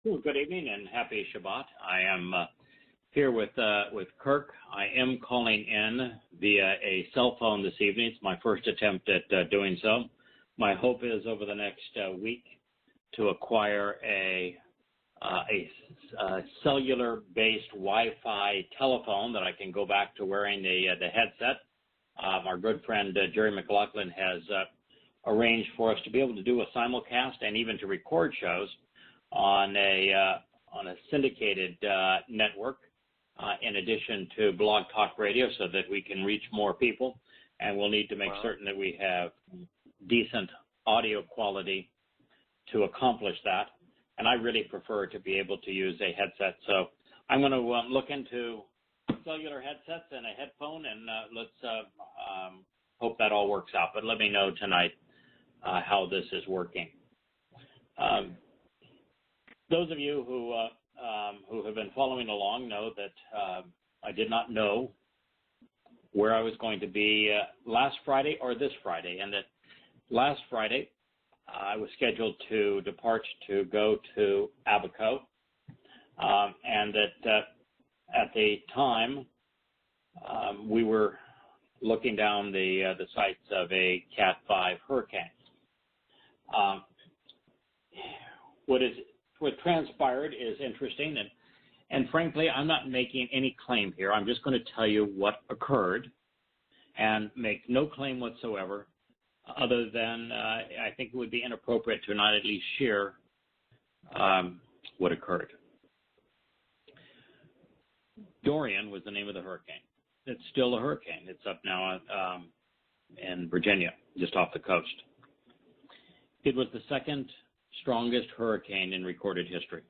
Well, good evening and happy Shabbat. I am here with Kirk. I am calling in via a cell phone this evening. It's my first attempt at doing so. My hope is over the next week to acquire a cellular-based Wi-Fi telephone that I can go back to wearing the headset. Our good friend Jerry McLaughlin has arranged for us to be able to do a simulcast and even to record shows on a syndicated network, in addition to Blog Talk Radio, so that we can reach more people. And we'll need to make certain that we have decent audio quality to accomplish that. And I really prefer to be able to use a headset. So I'm going to look into cellular headsets and a headphone, and let's hope that all works out. But let me know tonight how this is working. Those of you who have been following along know that I did not know where I was going to be last Friday or this Friday, and that last Friday I was scheduled to depart to go to Abaco, and that at the time we were looking down the sights of a Cat 5 hurricane. What transpired is interesting, and frankly, I'm not making any claim here. I'm just going to tell you what occurred and make no claim whatsoever, other than I think it would be inappropriate to not at least share what occurred. Dorian was the name of the hurricane. It's still a hurricane. It's up now in Virginia, just off the coast. It was the second strongest hurricane in recorded history,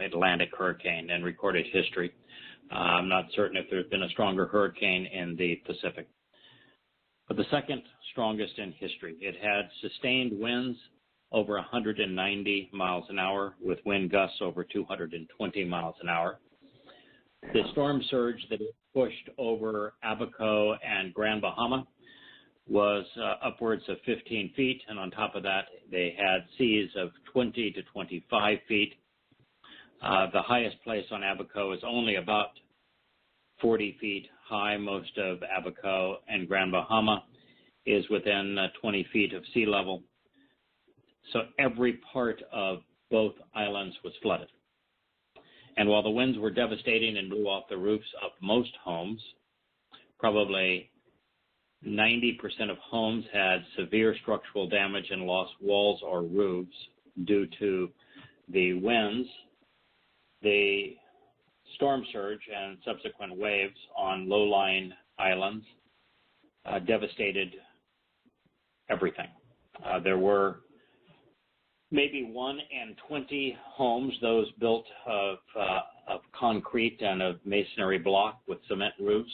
Atlantic hurricane in recorded history. I'm not certain if there's been a stronger hurricane in the Pacific, but the second strongest in history. It had sustained winds over 190 miles an hour with wind gusts over 220 miles an hour. The storm surge that it pushed over Abaco and Grand Bahama was upwards of 15 feet, and on top of that, they had seas of 20 to 25 feet. The highest place on Abaco is only about 40 feet high. Most of Abaco and Grand Bahama is within 20 feet of sea level. So every part of both islands was flooded. And while the winds were devastating and blew off the roofs of most homes, probably 90% of homes had severe structural damage and lost walls or roofs due to the winds. The storm surge and subsequent waves on low-lying islands devastated everything. There were maybe 1 in 20 homes, those built of concrete and of masonry block with cement roofs,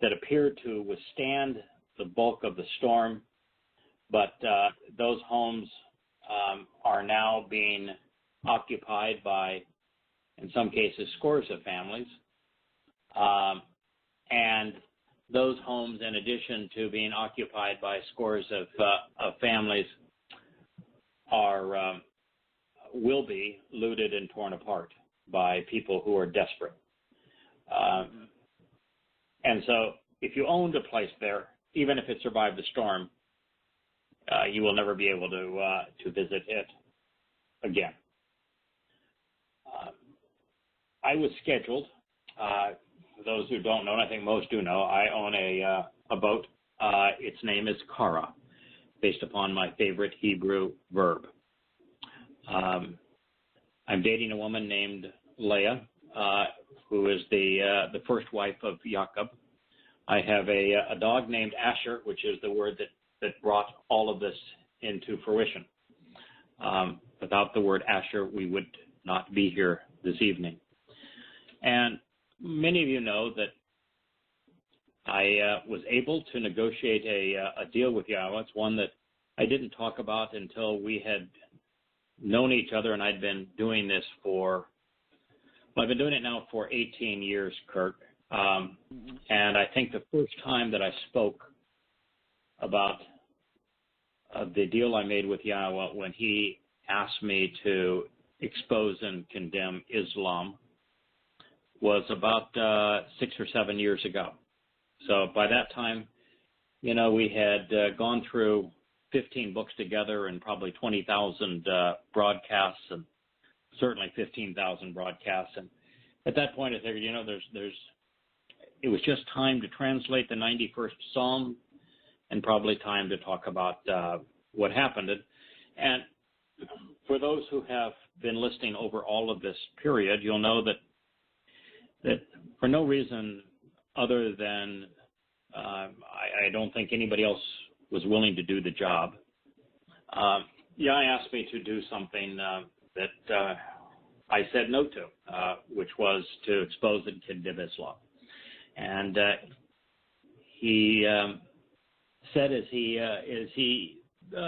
that appeared to withstand the bulk of the storm, but those homes are now being occupied by, in some cases, scores of families. And those homes, in addition to being occupied by scores of families, will be looted and torn apart by people who are desperate. And so if you owned a place there, even if it survived the storm, you will never be able to visit it again. I was scheduled, for those who don't know, and I think most do know, I own a boat. Its name is Kara, based upon my favorite Hebrew verb. I'm dating a woman named Leah, who is the first wife of Jacob. I have a dog named Asher, which is the word that brought all of this into fruition. Without the word Asher, we would not be here this evening. And many of you know that I was able to negotiate a deal with Yahowah. It's one that I didn't talk about until we had known each other, and I'd been doing this I've been doing it now for 18 years, Kirk. And I think the first time that I spoke about the deal I made with Yahowah, when he asked me to expose and condemn Islam was about 6 or 7 years ago. So by that time, you know, we had gone through 15 books together and probably 20,000 broadcasts, and certainly 15,000 broadcasts. And at that point, I figured, you know, it was just time to translate the 91st Psalm, and probably time to talk about what happened. And for those who have been listening over all of this period, you'll know that for no reason other than I don't think anybody else was willing to do the job. Yah asked me to do something that I said no to, which was to expose and condemn Islam. And he said, as he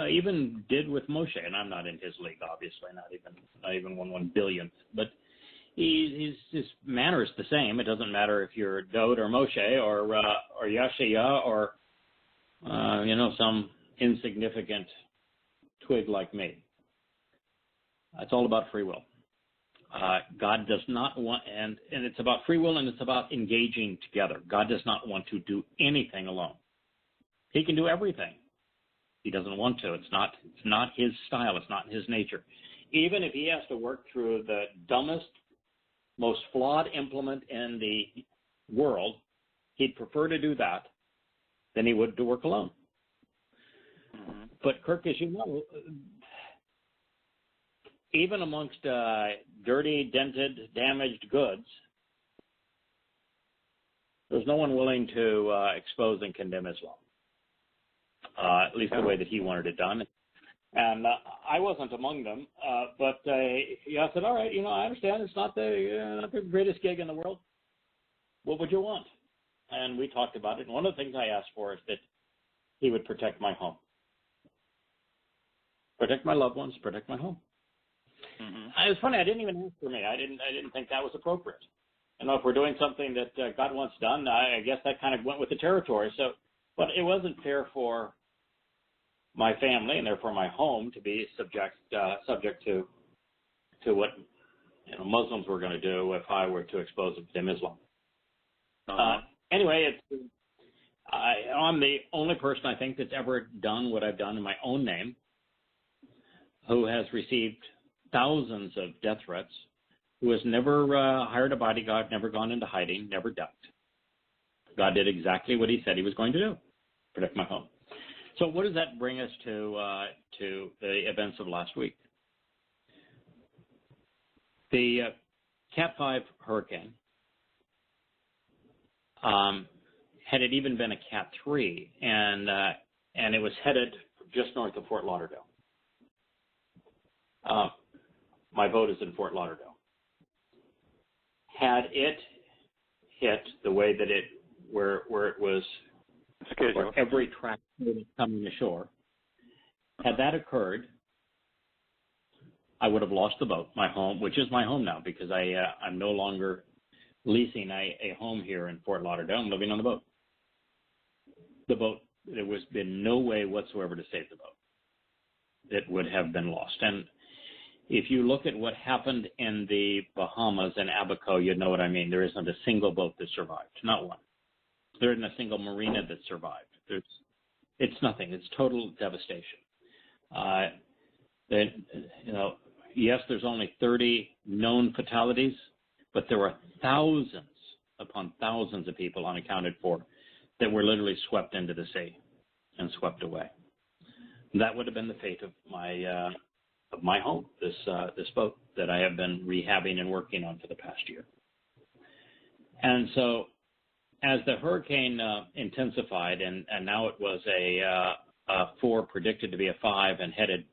even did with Moshe, and I'm not in his league, obviously, not even 1/1 but his manner is the same. It doesn't matter if you're Dod or Moshe or Yashaya or you know, some insignificant twig like me. It's all about free will. God does not want, and it's about free will, and it's about engaging together. God does not want to do anything alone. He can do everything. He doesn't want to. It's not his style. It's not his nature. Even if he has to work through the dumbest, most flawed implement in the world, he'd prefer to do that than he would to work alone. Mm-hmm. But Kirk, as you know, even amongst dirty, dented, damaged goods, there's no one willing to expose and condemn Islam, at least the way that he wanted it done. And I wasn't among them, but I said, all right, you know, I understand it's not the greatest gig in the world. What would you want? And we talked about it. And one of the things I asked for is that he would protect my home, protect my loved ones, protect my home. Mm-hmm. It was funny. I didn't even ask for me. I didn't think that was appropriate. You know, if we're doing something that God wants done, I guess that kind of went with the territory. So, but it wasn't fair for my family and therefore my home to be subject to what, you know, Muslims were going to do if I were to expose them to Islam. Anyway, I'm the only person I think that's ever done what I've done in my own name, who has received thousands of death threats, who has never hired a bodyguard, never gone into hiding, never ducked. God did exactly what he said he was going to do, protect my home. So what does that bring us to the events of last week? The Cat 5 hurricane, had it even been a Cat 3, and it was headed just north of Fort Lauderdale. My vote is in Fort Lauderdale. Had it hit the way that where it was scheduled, where every track coming ashore, had that occurred, I would have lost the boat, my home, which is my home now, because I'm no longer leasing a home here in Fort Lauderdale. I'm living on the boat. The boat, there was been no way whatsoever to save the boat. It would have been lost. And if you look at what happened in the Bahamas and Abaco, you'd know what I mean. There isn't a single boat that survived, not one. There isn't a single marina that survived. It's nothing. It's total devastation. You know, yes, there's only 30 known fatalities, but there were thousands upon thousands of people unaccounted for that were literally swept into the sea and swept away. That would have been the fate of my home, this boat that I have been rehabbing and working on for the past year. And so, as the hurricane intensified, and now it was a 4, predicted to be a 5, and headed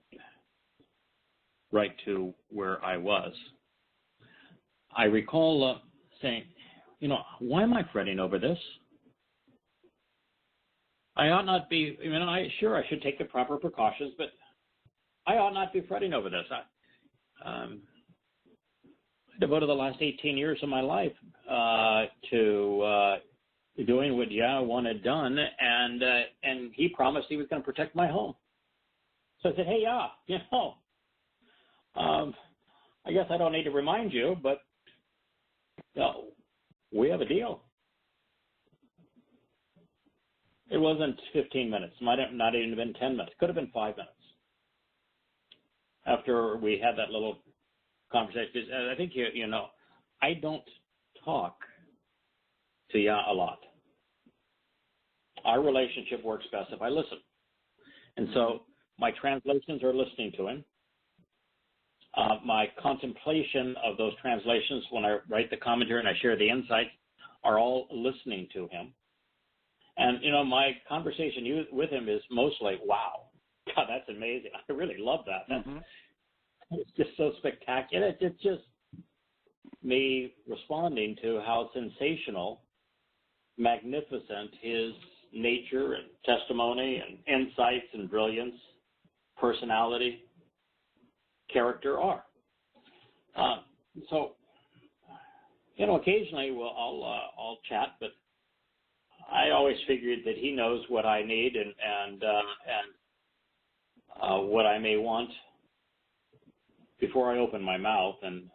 right to where I was, I recall saying, you know, why am I fretting over this? I ought not be, I mean, I should take the proper precautions, but I ought not be fretting over this. I devoted the last 18 years of my life to doing what Yah wanted done, and he promised he was going to protect my home. So I said, hey, Yah, you know, I guess I don't need to remind you, but we have a deal. It wasn't 15 minutes. Might have not even been 10 minutes. Could have been 5 minutes. After we had that little conversation, I think you know, I don't talk to Yah a lot. Our relationship works best if I listen. And so my translations are listening to him. My contemplation of those translations when I write the commentary and I share the insights are all listening to him. And, you know, my conversation with him is mostly, wow, God, that's amazing. I really love that. It's just so spectacular. It's just me responding to how sensational, magnificent his nature and testimony and insights and brilliance, personality, character are. So, you know, occasionally I'll chat, but I always figured that he knows what I need and what I may want before I open my mouth, and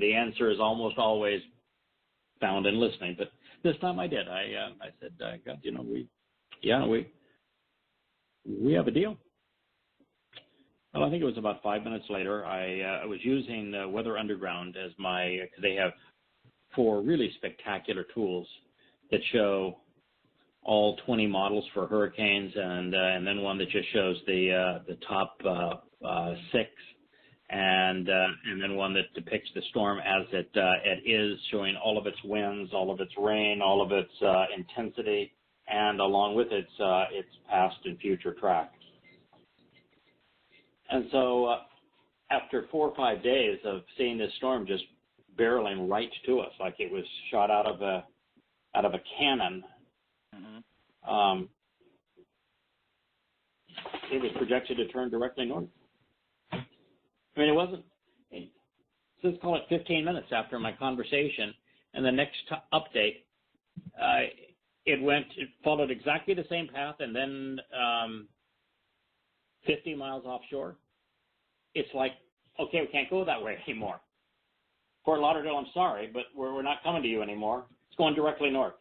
the answer is almost always found in listening. But this time I did. I said, God, you know, we have a deal. Well, I think it was about 5 minutes later. I was using Weather Underground as because they have 4 really spectacular tools that show all 20 models for hurricanes, and then one that just shows the top 6, and then one that depicts the storm as it is, showing all of its winds, all of its rain, all of its intensity, and along with its past and future track. And so after 4 or 5 days of seeing this storm just barreling right to us, like it was shot out of a cannon, it was projected to turn directly north. I mean, it wasn't, let's call it 15 minutes after my conversation, and the next update, it followed exactly the same path, and then 50 miles offshore. It's like, okay, we can't go that way anymore. Fort Lauderdale, I'm sorry, but we're not coming to you anymore. It's going directly north.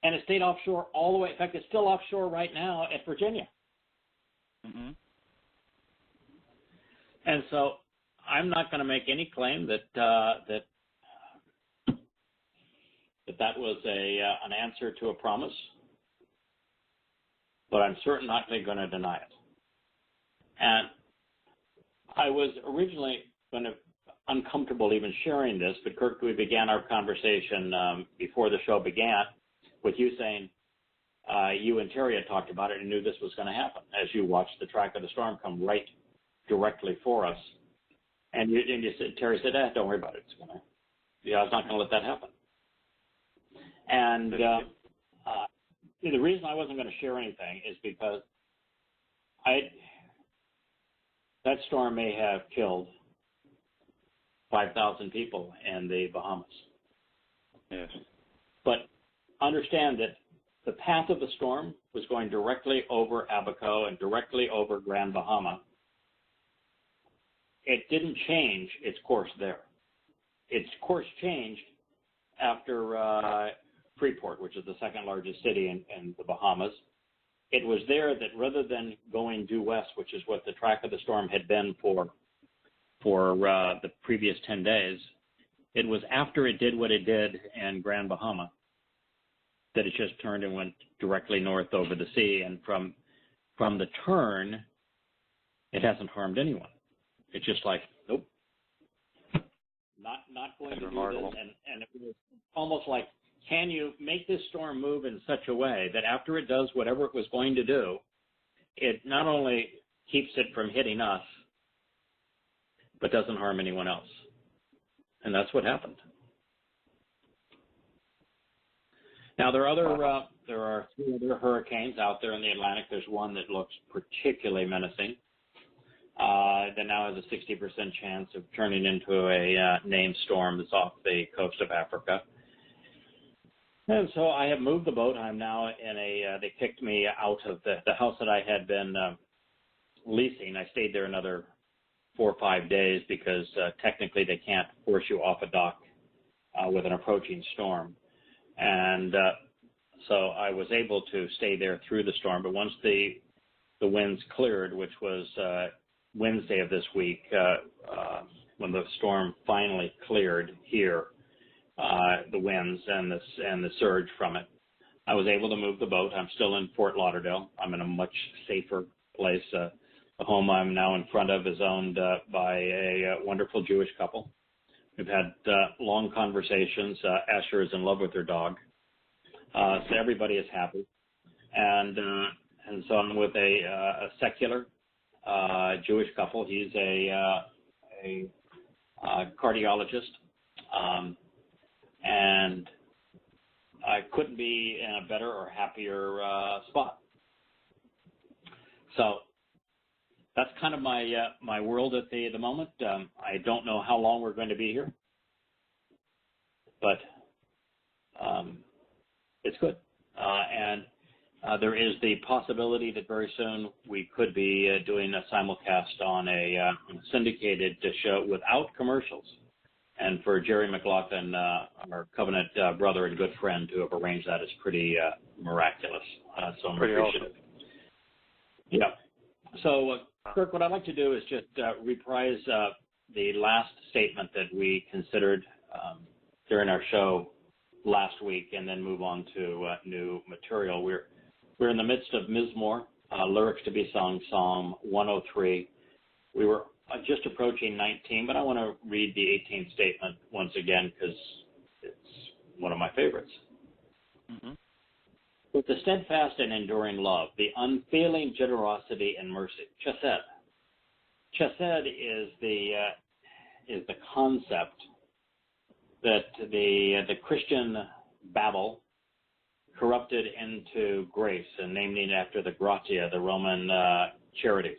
And it stayed offshore all the way. In fact, it's still offshore right now at Virginia. And so I'm not going to make any claim that that was an answer to a promise, but I'm certainly not going to deny it. And I was originally uncomfortable even sharing this, but Kirk, we began our conversation before the show began with you saying you and Terry had talked about it and knew this was going to happen as you watched the track of the storm come right directly for us. And you said, Terry said, don't worry about it. I was not going to let that happen. And the reason I wasn't going to share anything is because that storm may have killed 5,000 people in the Bahamas. Yes. But understand that the path of the storm was going directly over Abaco and directly over Grand Bahama. It didn't change its course there. Its course changed after Freeport, which is the second largest city in the Bahamas. It was there that rather than going due west, which is what the track of the storm had been for the previous 10 days, it was after it did what it did in Grand Bahama that it just turned and went directly north over the sea. And from the turn, it hasn't harmed anyone. It's just like, nope, not going to do this. And it was almost like, can you make this storm move in such a way that after it does whatever it was going to do, it not only keeps it from hitting us, but doesn't harm anyone else? And that's what happened. Now, there are 3 other hurricanes out there in the Atlantic. There's one that looks particularly menacing. That now has a 60% chance of turning into a named storm that's off the coast of Africa. And so I have moved the boat. I'm now in they kicked me out of the house that I had been leasing. I stayed there another 4 or 5 days because technically they can't force you off a dock with an approaching storm. And so I was able to stay there through the storm. But once the winds cleared, which was Wednesday of this week, when the storm finally cleared here, the winds and the surge from it, I was able to move the boat. I'm still in Fort Lauderdale. I'm in a much safer place. The home I'm now in front of is owned by a wonderful Jewish couple. We've had long conversations. Asher is in love with her dog. So everybody is happy. And so I'm with a secular Jewish couple. He's a cardiologist. And I couldn't be in a better or happier spot. So that's kind of my world at the moment. I don't know how long we're going to be here, but it's good. And there is the possibility that very soon we could be doing a simulcast on a syndicated show without commercials. And for Jerry McLaughlin, our covenant brother and good friend, to have arranged that is pretty miraculous. So I'm appreciative. Awesome. Yeah. So, Kirk, what I'd like to do is just reprise the last statement that we considered during our show last week, and then move on to new material. We're in the midst of Mizmor, lyrics to be sung, Psalm 103. We were just approaching 19, but I want to read the 18th statement once again because it's one of my favorites. Mm-hmm. With the steadfast and enduring love, the unfailing generosity and mercy, chesed. Chesed is the concept that the Christian Babel corrupted into grace, and named it after the gratia, the Roman charities.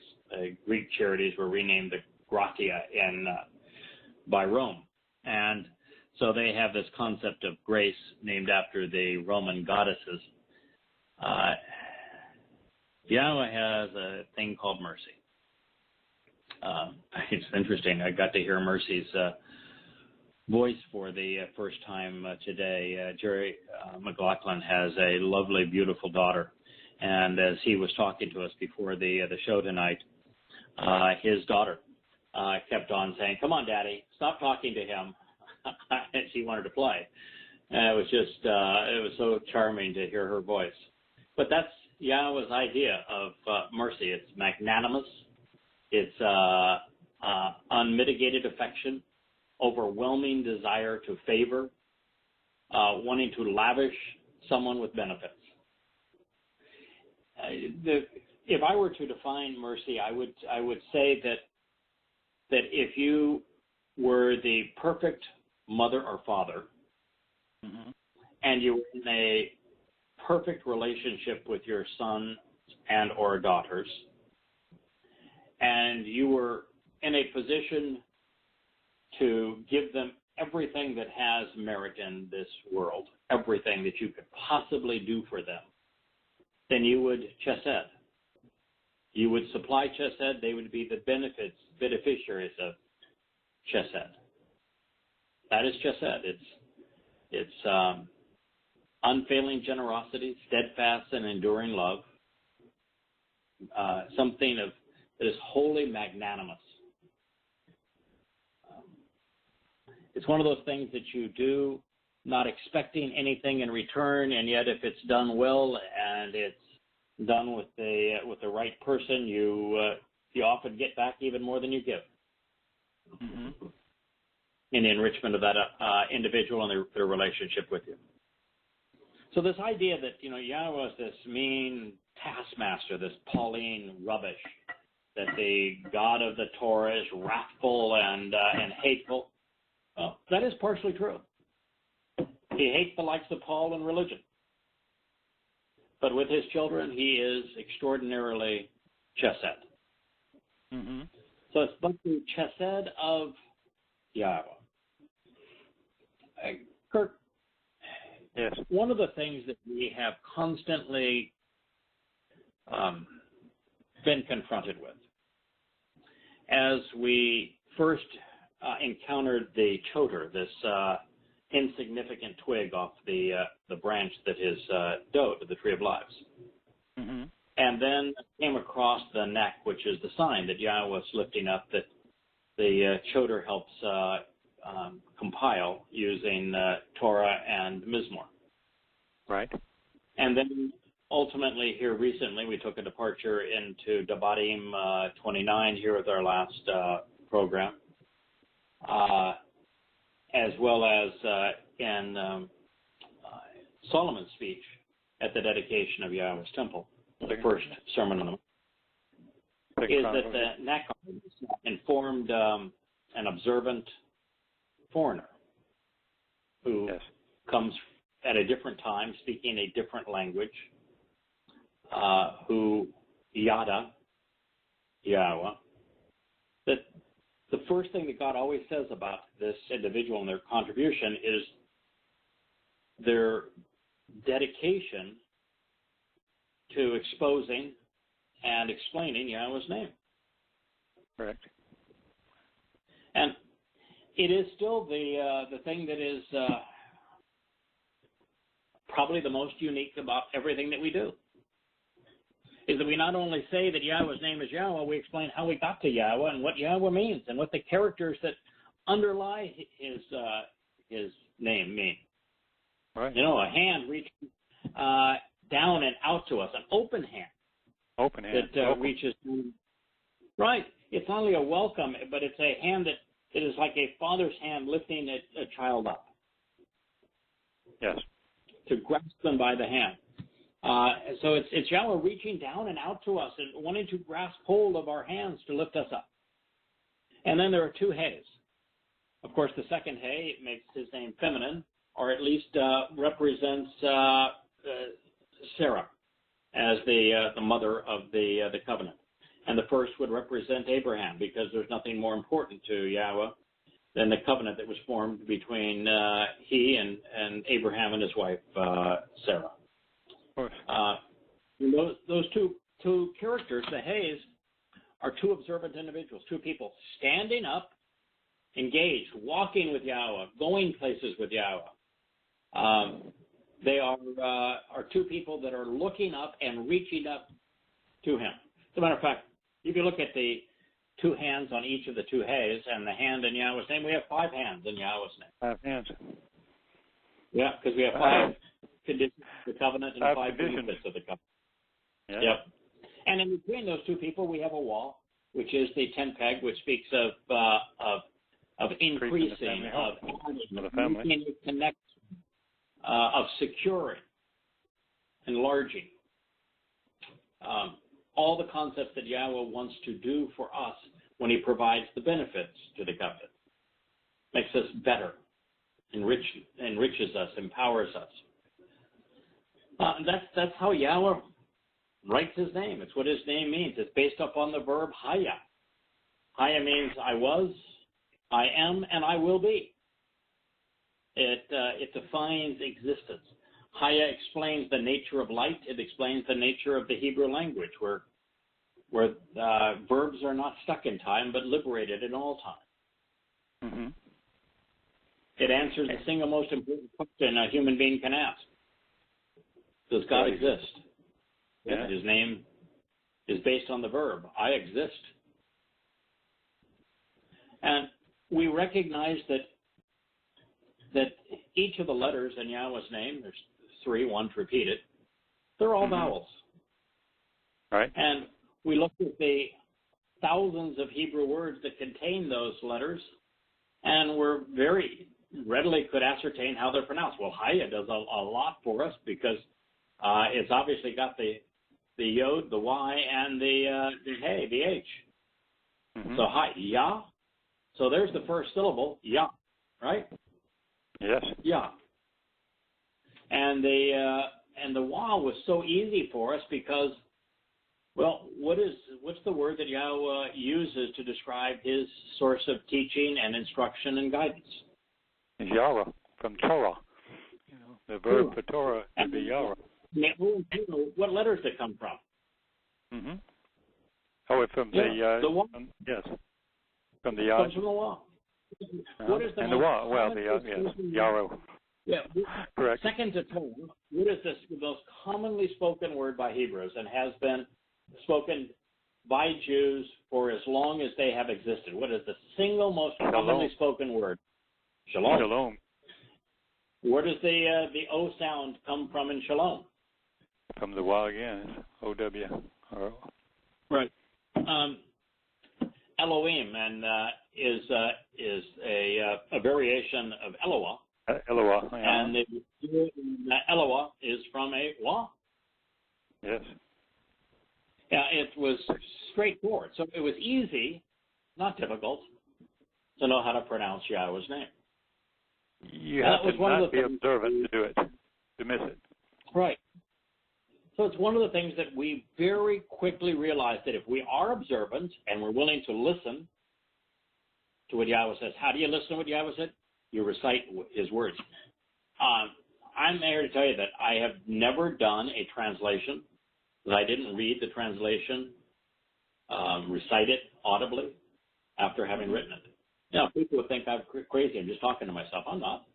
Greek charities were renamed the gratia by Rome. And so they have this concept of grace named after the Roman goddesses. Yahweh has a thing called mercy. It's interesting. I got to hear Mercy's voice for the first time today. Jerry McLaughlin has a lovely, beautiful daughter. And as he was talking to us before the show tonight, his daughter kept on saying, "Come on, Daddy, stop talking to him." And she wanted to play. And it was just, it was so charming to hear her voice. But that's Yahweh's idea of mercy. It's magnanimous. It's unmitigated affection, overwhelming desire to favor, wanting to lavish someone with benefits. If I were to define mercy, I would say that if you were the perfect mother or father, mm-hmm. and you were in a perfect relationship with your sons and or daughters, and you were in a position to give them everything that has merit in this world, everything that you could possibly do for them, then you would chesed. You would supply chesed. They would be the beneficiaries of chesed. That is chesed. It's unfailing generosity, steadfast and enduring love, something that is wholly magnanimous. It's one of those things that you do not expecting anything in return, and yet if it's done well and it's done with the right person, you often get back even more than you give. Mm-hmm. In the enrichment of that individual and their relationship with you. So this idea that Yahweh is this mean taskmaster, this Pauline rubbish, that the God of the Torah is wrathful and hateful. Well, that is partially true. He hates the likes of Paul in religion. But with his children, he is extraordinarily chesed. Mm-hmm. So it's but the chesed of Yahweh. Kirk, yes. One of the things that we have constantly been confronted with as we first encountered the choter, this insignificant twig off the branch that is dode, the tree of lives. Mm-hmm. And then came across the neck, which is the sign that Yahweh is lifting up, that the choter helps compile using Torah and Mizmor. Right. And then ultimately here recently we took a departure into Devarim 29 here with our last program, as well as in Solomon's speech at the dedication of Yahweh's temple, the first sermon on the Mount, is that the neck informed an observant foreigner who comes at a different time, speaking a different language, who Yada Yahweh, that the first thing that God always says about this individual and their contribution is their dedication to exposing and explaining Yahweh's name. Correct. And it is still the thing that is probably the most unique about everything that we do, is that we not only say that Yahweh's name is Yahweh, we explain how we got to Yahweh and what Yahweh means and what the characters that underlie his name mean. Right. You know, a hand reaching down and out to us, an open hand. Open hand. That reaches. Right. It's not only a welcome, but it's a hand that is like a father's hand lifting a child up. Yes. To grasp them by the hand. So it's Yahweh reaching down and out to us and wanting to grasp hold of our hands to lift us up. And then there are two heys. Of course, the second hey makes his name feminine, or at least represents Sarah as the mother of the covenant. And the first would represent Abraham, because there's nothing more important to Yahweh than the covenant that was formed between he and Abraham and his wife Sarah. Of course. Those two characters, the heys, are two observant individuals, two people standing up, engaged, walking with Yahweh, going places with Yahweh. They are two people that are looking up and reaching up to him. As a matter of fact, if you look at the two hands on each of the two heys and the hand in Yahweh's name, we have 5 hands in Yahweh's name. 5 hands. Yeah, because we have 5 conditions of the covenant and 5 benefits of the covenant. Yeah. Yep. And in between those two people, we have a wall, which is the tent peg, which speaks of increasing, of making a connection, of securing, enlarging. All the concepts that Yahweh wants to do for us when he provides the benefits to the covenant. Makes us better, enriches us, empowers us. That's how Yahweh writes his name. It's what his name means. It's based upon the verb Haya. Haya means I was, I am, and I will be. It defines existence. Haya explains the nature of light. It explains the nature of the Hebrew language, where verbs are not stuck in time, but liberated in all time. Mm-hmm. It answers the single most important question a human being can ask. Does God exist? Yeah. His name is based on the verb, I exist. And we recognize that each of the letters in Yahweh's name, there's 3, one's repeated, they're all vowels. Right. And we looked at the thousands of Hebrew words that contain those letters, and we're very readily could ascertain how they're pronounced. Well, Haya does a lot for us, because it's obviously got the Yod, the Y, and the Hey, the H. Mm-hmm. So Yah. So there's the first syllable, Yah, right? Yes. Yah. And the Wah was so easy for us because, well, what's the word that Yahweh uses to describe his source of teaching and instruction and guidance? Yahweh, from Torah. You know, the verb for Torah would be Yahweh. What letters did it come from? Mm-hmm. Oh, it's from the one. yes. From the Yod? Comes from the law. What is the and most the Wah, well, commonly yes, spoken Yahweh. Yeah, Correct. second to Torah, what is the most commonly spoken word by Hebrews and has been spoken by Jews for as long as they have existed? What is the single most commonly spoken word? Shalom. Shalom. Where does the O sound come from in shalom? From the Wah again, it's O-W. Right. Elohim and is a variation of Elohah. Elohah. Yeah. And Elohah is from a Wah. Yes. Yeah, it was straightforward. So it was easy, not difficult, to know how to pronounce Yahweh's name. You have to not be observant to do it, to miss it. Right. So it's one of the things that we very quickly realized that if we are observant and we're willing to listen to what Yahweh says, how do you listen to what Yahweh said? You recite his words. I'm here to tell you that I have never done a translation that I didn't read the translation, recite it audibly after having written it. Now, people would think I'm crazy. I'm just talking to myself. I'm not.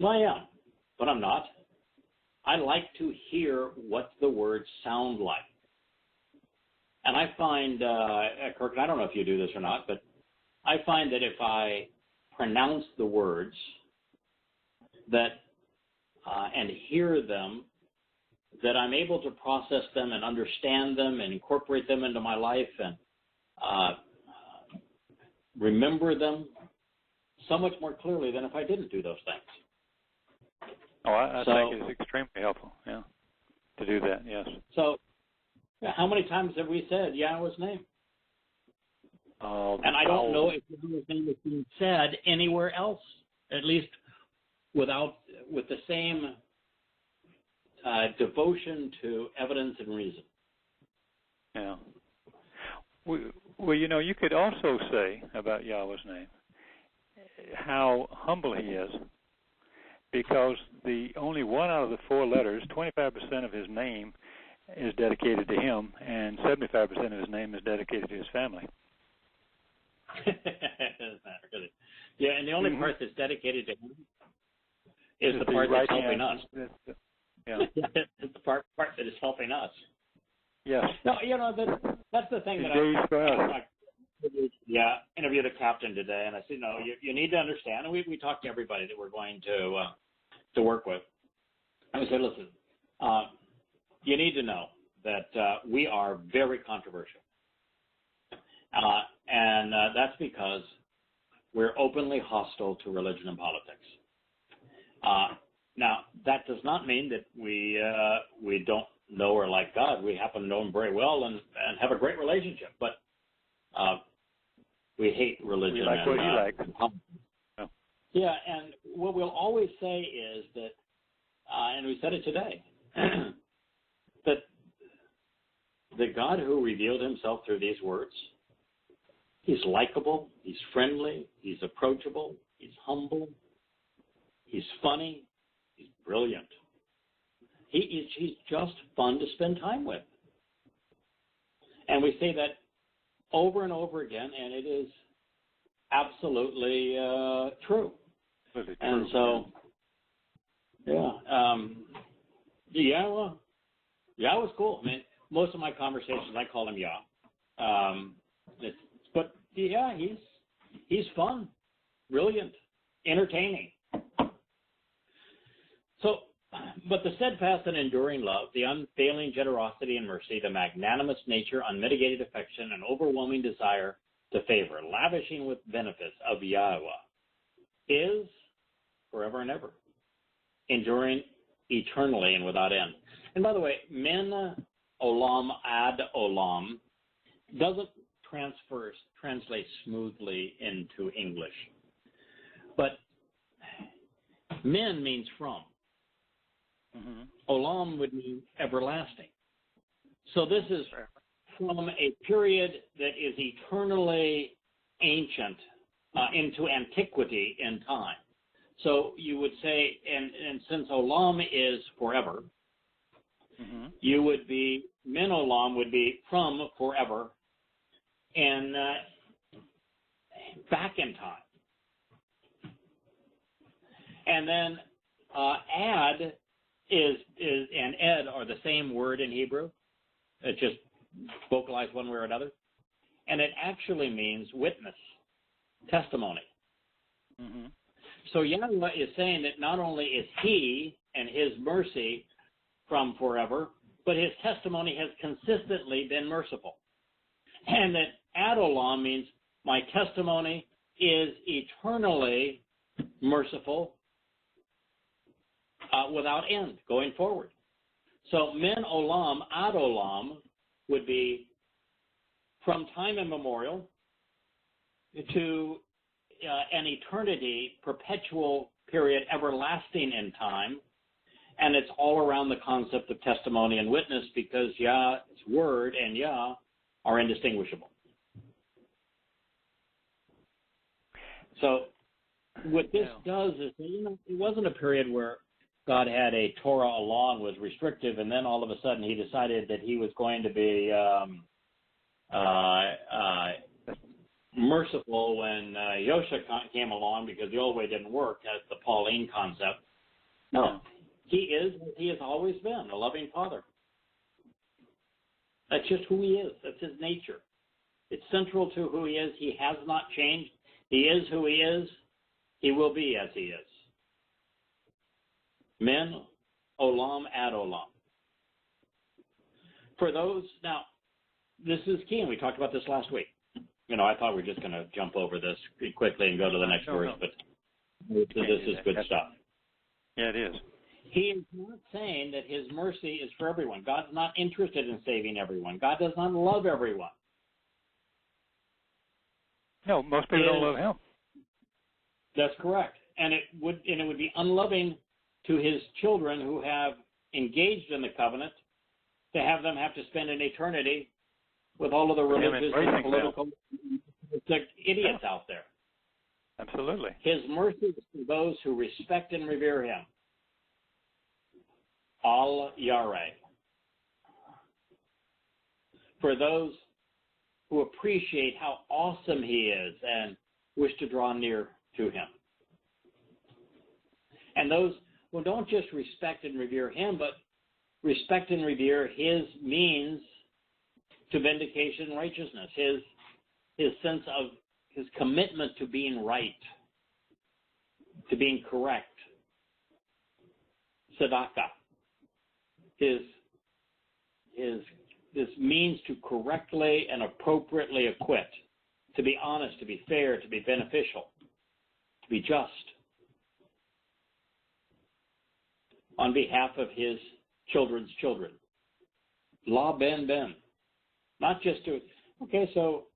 Well, I am, but I'm not. I like to hear what the words sound like. And I find, Kirk, and I don't know if you do this or not, but I find that if I pronounce the words that and hear them, that I'm able to process them and understand them and incorporate them into my life and remember them so much more clearly than if I didn't do those things. Oh, I think it's extremely helpful, yeah, to do that, yes. So, how many times have we said Yahweh's name? And I don't know if Yahweh's name is being said anywhere else, at least with the same devotion to evidence and reason. Yeah. Well, you know, you could also say about Yahweh's name how humble he is, because the only one out of the four letters, 25% of his name is dedicated to him, and 75% of his name is dedicated to his family. Really. Yeah, and the only part that's dedicated to him is the part that's helping us. Yeah. It's the part that is helping us. Yes. No, you know, that's the thing that I interviewed a captain today, and I said, no, you need to understand, and we talked to everybody that we're going to work with. And we said, listen, you need to know that we are very controversial. And that's because we're openly hostile to religion and politics. Now, that does not mean that we don't know or like God. We happen to know him very well and have a great relationship. But we hate religion. We like what you like. Oh. Yeah, and what we'll always say is that, and we said it today, that the God who revealed himself through these words, he's likable, he's friendly, he's approachable, he's humble, he's funny, he's brilliant. He's just fun to spend time with. And we say that over and over again, and it is absolutely true. Really true. And so, Yahweh's cool. I mean, most of my conversations, I call him Yah. But yeah, he's fun, brilliant, entertaining. So, but the steadfast and enduring love, the unfailing generosity and mercy, the magnanimous nature, unmitigated affection, and overwhelming desire to favor, lavishing with benefits of Yahweh, is forever and ever, enduring eternally and without end. And by the way, min olam ad olam doesn't translate smoothly into English. But min means from. Mm-hmm. Olam would mean everlasting. So this is from a period that is eternally ancient into antiquity in time. So you would say, and since olam is forever, mm-hmm. you would be, min olam would be from forever. And back in time. And then ad and ed are the same word in Hebrew. It's just vocalized one way or another. And it actually means witness, testimony. Mm-hmm. So Yahweh is saying that not only is he and his mercy from forever, but his testimony has consistently been merciful. And that ad olam means my testimony is eternally merciful without end, going forward. So min olam ad olam would be from time immemorial to an eternity, perpetual period, everlasting in time. And it's all around the concept of testimony and witness, because Yah's word and Yah are indistinguishable. So what this does is, it wasn't a period where God had a Torah law and was restrictive, and then all of a sudden he decided that he was going to be merciful when Yosha came along, because the old way didn't work. That's the Pauline concept. No, he has always been a loving father. That's just who he is. That's his nature. It's central to who he is. He has not changed. He is who he is. He will be as he is. Min olam ad olam. For those, now, this is key, and we talked about this last week. I thought we were just going to jump over this quickly and go to the next verse, but this is good stuff. Yeah, it is. He is not saying that his mercy is for everyone. God's not interested in saving everyone. God does not love everyone. No, most people don't love him. That's correct. And it would be unloving to his children who have engaged in the covenant to have them have to spend an eternity with all of the religious and political idiots out there. Absolutely. His mercy is to those who respect and revere him. Al-Yahweh. For those who appreciate how awesome he is and wish to draw near to him. And those who don't just respect and revere him, but respect and revere his means to vindication and righteousness, his sense of his commitment to being right, to being correct, tzedakah, this means to correctly and appropriately acquit, to be honest, to be fair, to be beneficial, to be just, on behalf of his children's children. La ben ben. Not just to, so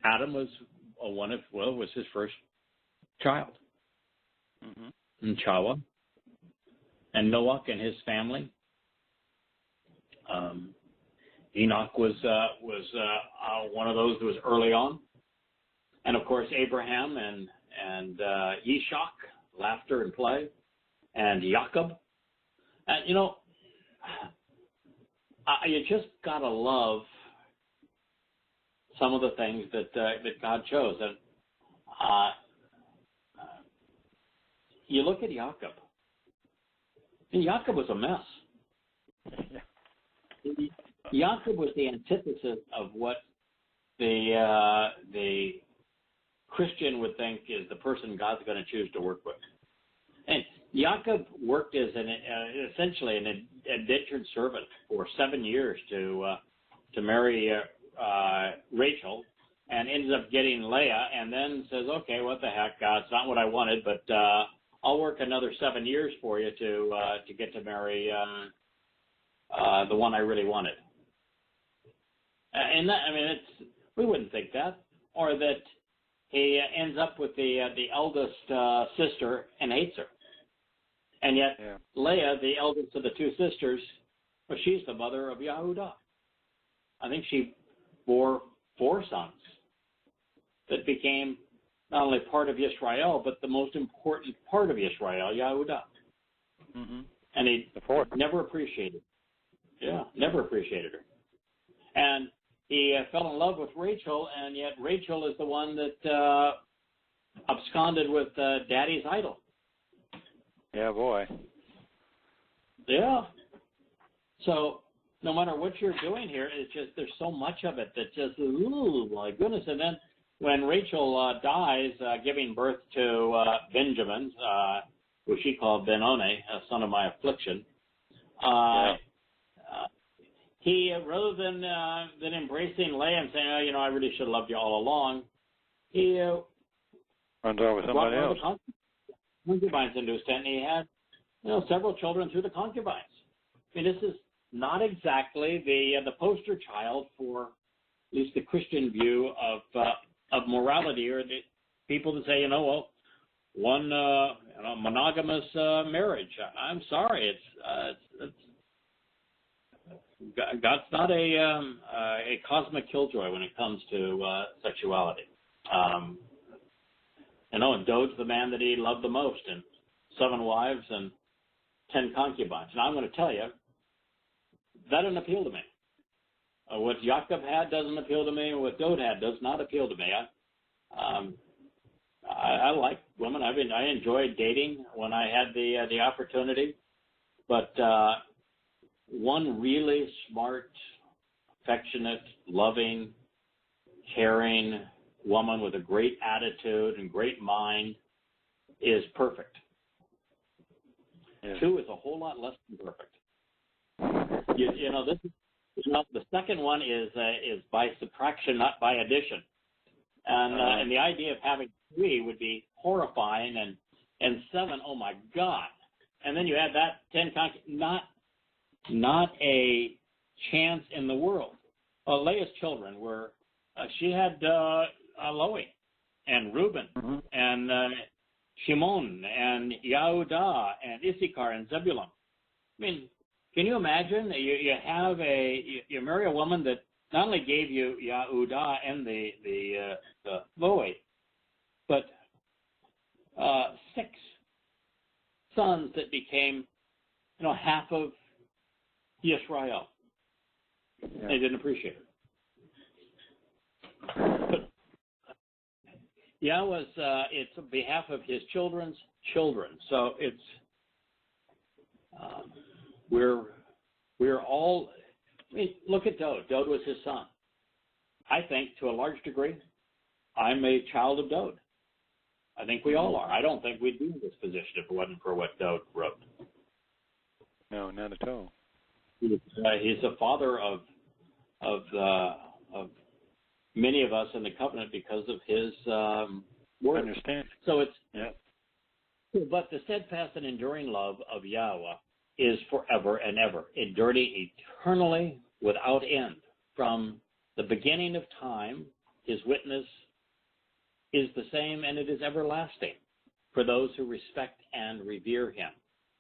Adam was was his first child. Mm-hmm. And Towrah, and Noah and his family. Enoch was one of those who was early on, and of course Abraham and Yishak, laughter and play, and Jacob. You just gotta love some of the things that God chose, and you look at Jacob. And Jacob was a mess. Jacob was the antithesis of what the Christian would think is the person God's going to choose to work with. And Jacob worked as essentially an indentured servant for 7 years to marry Rachel, and ended up getting Leah, and then says, okay, what the heck, God, it's not what I wanted, but I'll work another 7 years for you to get to marry the one I really wanted. And that, we wouldn't think that, or that he ends up with the eldest sister and hates her. And yet, Leah, the eldest of the two sisters, she's the mother of Yehudah. I think she bore 4 sons that became not only part of Yisrael, but the most important part of Yisrael, Yehudah. Mm-hmm. And he never appreciated. Yeah, never appreciated her. And he fell in love with Rachel, and yet Rachel is the one that absconded with Daddy's idol. Yeah, boy. Yeah. So no matter what you're doing here, it's just there's so much of it that just, ooh, my goodness. And then when Rachel dies, giving birth to Benjamin, who she called Benoni, son of my affliction, he, rather than embracing Leah and saying, oh, you know, I really should have loved you all along, he runs over with somebody else. Concubines into his tent, and he had, you know, several children through the concubines. I mean, this is not exactly the poster child for at least the Christian view of morality, or the people that say, you know, well, one monogamous marriage. I'm sorry, it's God's not a cosmic killjoy when it comes to sexuality. You know, and Dode's the man that he loved the most, and 7 wives and 10 concubines. And I'm going to tell you, that doesn't appeal to me. What Jacob had doesn't appeal to me, and what Dode had does not appeal to me. I like women. I enjoyed dating when I had the opportunity, but one really smart, affectionate, loving, caring woman with a great attitude and great mind is perfect. Yeah. 2 is a whole lot less than perfect. You know, this is, you know, the second one is by subtraction, not by addition. And the idea of having 3 would be horrifying, and 7, oh my God! And then you add that 10, not a chance in the world. Leah's children were she had Loie and Reuben and Shimon and Yehudah and Issachar and Zebulun. I mean, can you imagine? You marry a woman that not only gave you Yehudah and the Loie, but 6 sons that became, you know, half of Yisrael. Yeah. They didn't appreciate it. But Yahweh's it's on behalf of his children's children. So it's we're all. I mean, look at Dode. Dode was his son. I think to a large degree, I'm a child of Dode. I think we all are. I don't think we'd be in this position if it wasn't for what Dode wrote. No, not at all. He's the father of many of us in the covenant because of his word. I understand. So it's but the steadfast and enduring love of Yahweh is forever and ever, enduring eternally without end. From the beginning of time, his witness is the same, and it is everlasting for those who respect and revere him,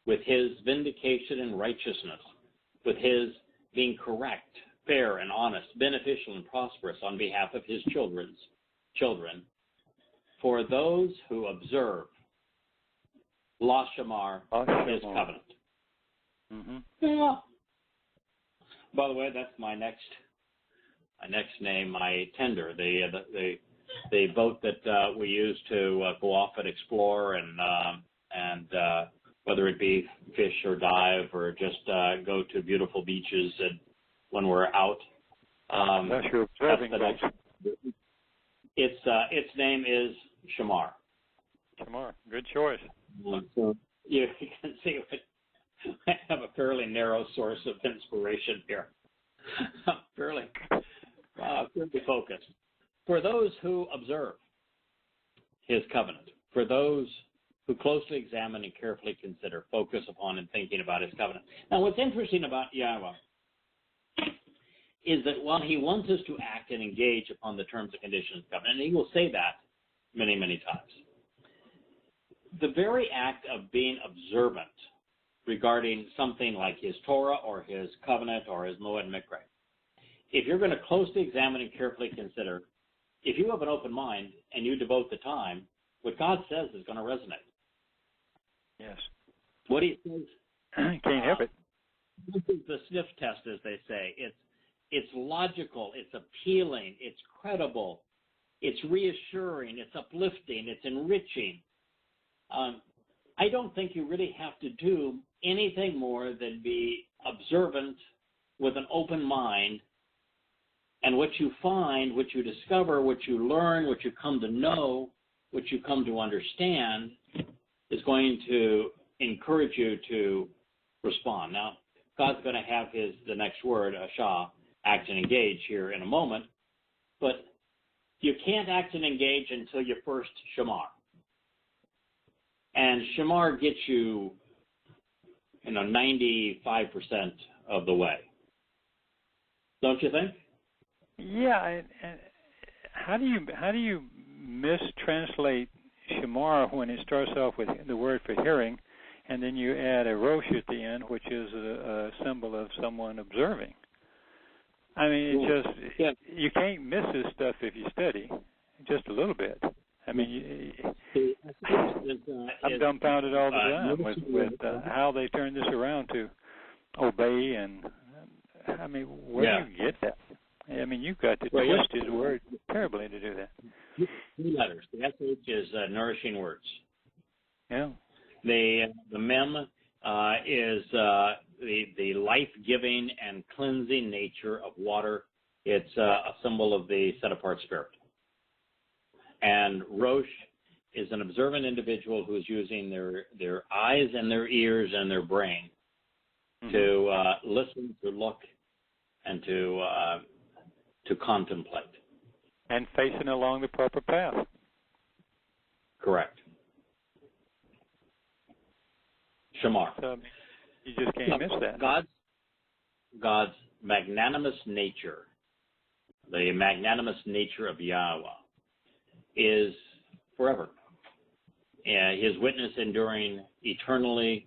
with his vindication and righteousness, with his being correct, fair and honest, beneficial and prosperous on behalf of his children, for those who observe La Shamar, his covenant. Yeah. By the way, that's my next name, my tender, the boat that we use to go off and explore and whether it be fish or dive or just go to beautiful beaches and when we're out. That's your observing boat. Its name is Shamar. Shamar, good choice. So you can see I have a fairly narrow source of inspiration here. fairly focused. For those who observe his covenant, for those who closely examine and carefully consider, focus upon and thinking about his covenant. Now, what's interesting about Yahweh is that while he wants us to act and engage upon the terms and conditions of the covenant, and he will say that many, many times, the very act of being observant regarding something like his Torah or his covenant or his Moed Mikra, if you're going to closely examine and carefully consider, if you have an open mind and you devote the time, what God says is going to resonate. Yes. What he says, can't help it. This is the sniff test, as they say. it's logical, it's appealing, it's credible, it's reassuring, it's uplifting, it's enriching. I don't think you really have to do anything more than be observant with an open mind, and what you find, what you discover, what you learn, what you come to know, what you come to understand is going to encourage you to respond. Now, God's going to have the next word, Shah, act and engage here in a moment, but you can't act and engage until you first shamar. And shamar gets you, 95% of the way. Don't you think? Yeah, and how do you mistranslate shamar when it starts off with the word for hearing, and then you add a rosh at the end, which is a symbol of someone observing? I mean, you can't miss this stuff if you study just a little bit. I mean, I'm dumbfounded all the time with how they turn this around to obey, and I mean, where do you get that? I mean, you've got to twist his word terribly to do that. 2 letters. The SH is nourishing words. Yeah. The mem is the life-giving and cleansing nature of water. It's a symbol of the set-apart spirit. And Rosh is an observant individual who is using their eyes and their ears and their brain to listen, to look, and to contemplate. And facing along the proper path. Correct. Shamar. So, you just can't miss that. God's magnanimous nature, the magnanimous nature of Yahowah, is forever. His witness enduring eternally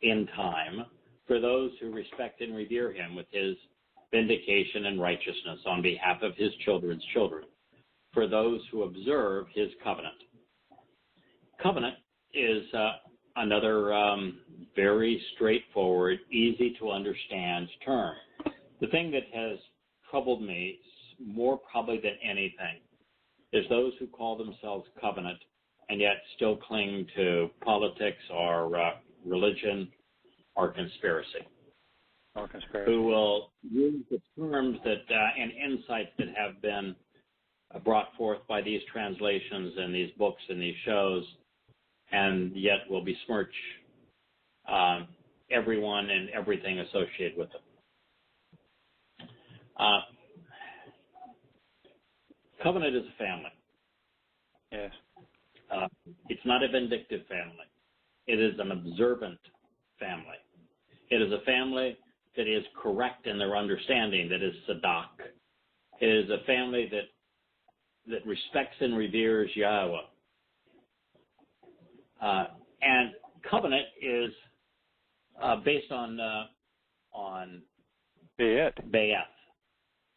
in time for those who respect and revere him with his vindication and righteousness on behalf of his children's children, for those who observe his covenant. Covenant is another very straightforward, easy to understand term. The thing that has troubled me more probably than anything is those who call themselves covenant and yet still cling to politics or religion or conspiracy. Who will use the terms that and insights that have been brought forth by these translations and these books and these shows, and yet will besmirch everyone and everything associated with them. Covenant is a family. Yes. It's not a vindictive family. It is an observant family. It is a family that is correct in their understanding, that is sadak. It is a family that respects and reveres Yahowah. And covenant is based on Bayeth.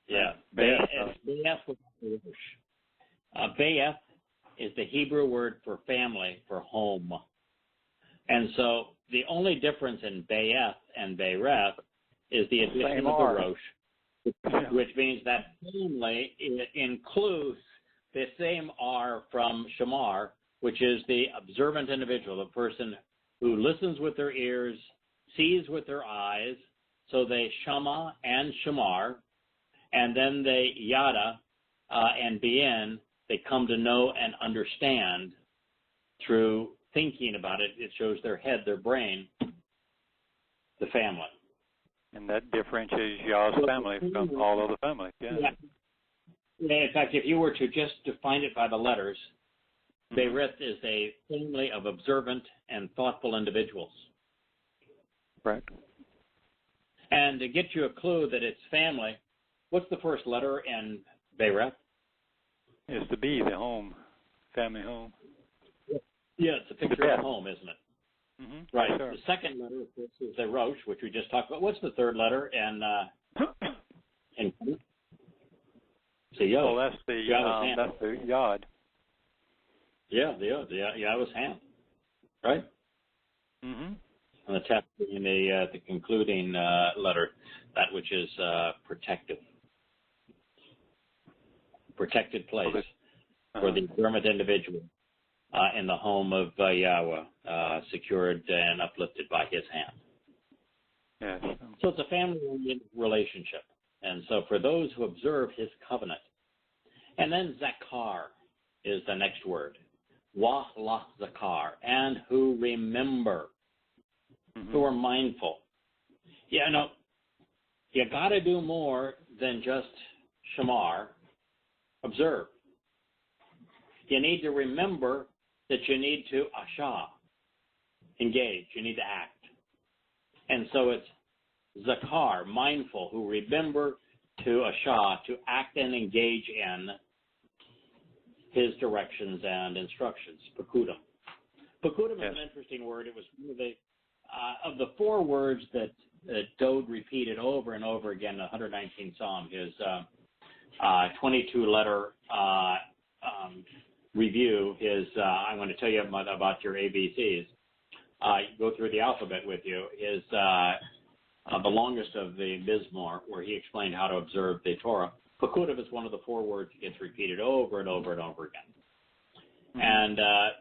Yeah, Bayeth with Rosh. Bayeth is the Hebrew word for family, for home. And so the only difference in Bayeth and Beireth is the addition of the Rosh, which means that family includes the same R from Shamar, which is the observant individual, the person who listens with their ears, sees with their eyes, so they Shama and Shamar, and then they Yada and Bien, they come to know and understand through thinking about it. It shows their head, their brain, the family. And that differentiates Yah's family from all other families. Yeah. In fact, if you were to just define it by the letters, Beirith is a family of observant and thoughtful individuals. Right. And to get you a clue that it's family, what's the first letter in Beirith? It's the B, the home, family home. Yeah, it's a picture of a home, isn't it? Mm-hmm. Right. Sure. The second letter, of course, is the Rosh, which we just talked about. What's the third letter in it's a Yod. Well, that's the Yod. Yeah, the Yod. Yahweh's hand. Right? Mm-hmm. And the test being the concluding letter, that which is protective. protected place for the observant individual in the home of Yahweh, secured and uplifted by his hand. Yes. So it's a family relationship. And so for those who observe his covenant, and then zakar is the next word. Wah la zakar, and who remember, who are mindful. Yeah, no, you got to do more than just shamar, observe. You need to remember that you need to asha, engage, you need to act. And so it's zakar, mindful, who remember, to asha, to act and engage in his directions and instructions, pakudim. Pakudim is an interesting word. It was one of the four words that Dode repeated over and over again in the 119th Psalm, his 22-letter review, his, I'm going to tell you about your ABCs, go through the alphabet with you, is the longest of the Mizmor, where he explained how to observe the Torah. Pakudim is one of the four words that gets repeated over and over and over again. And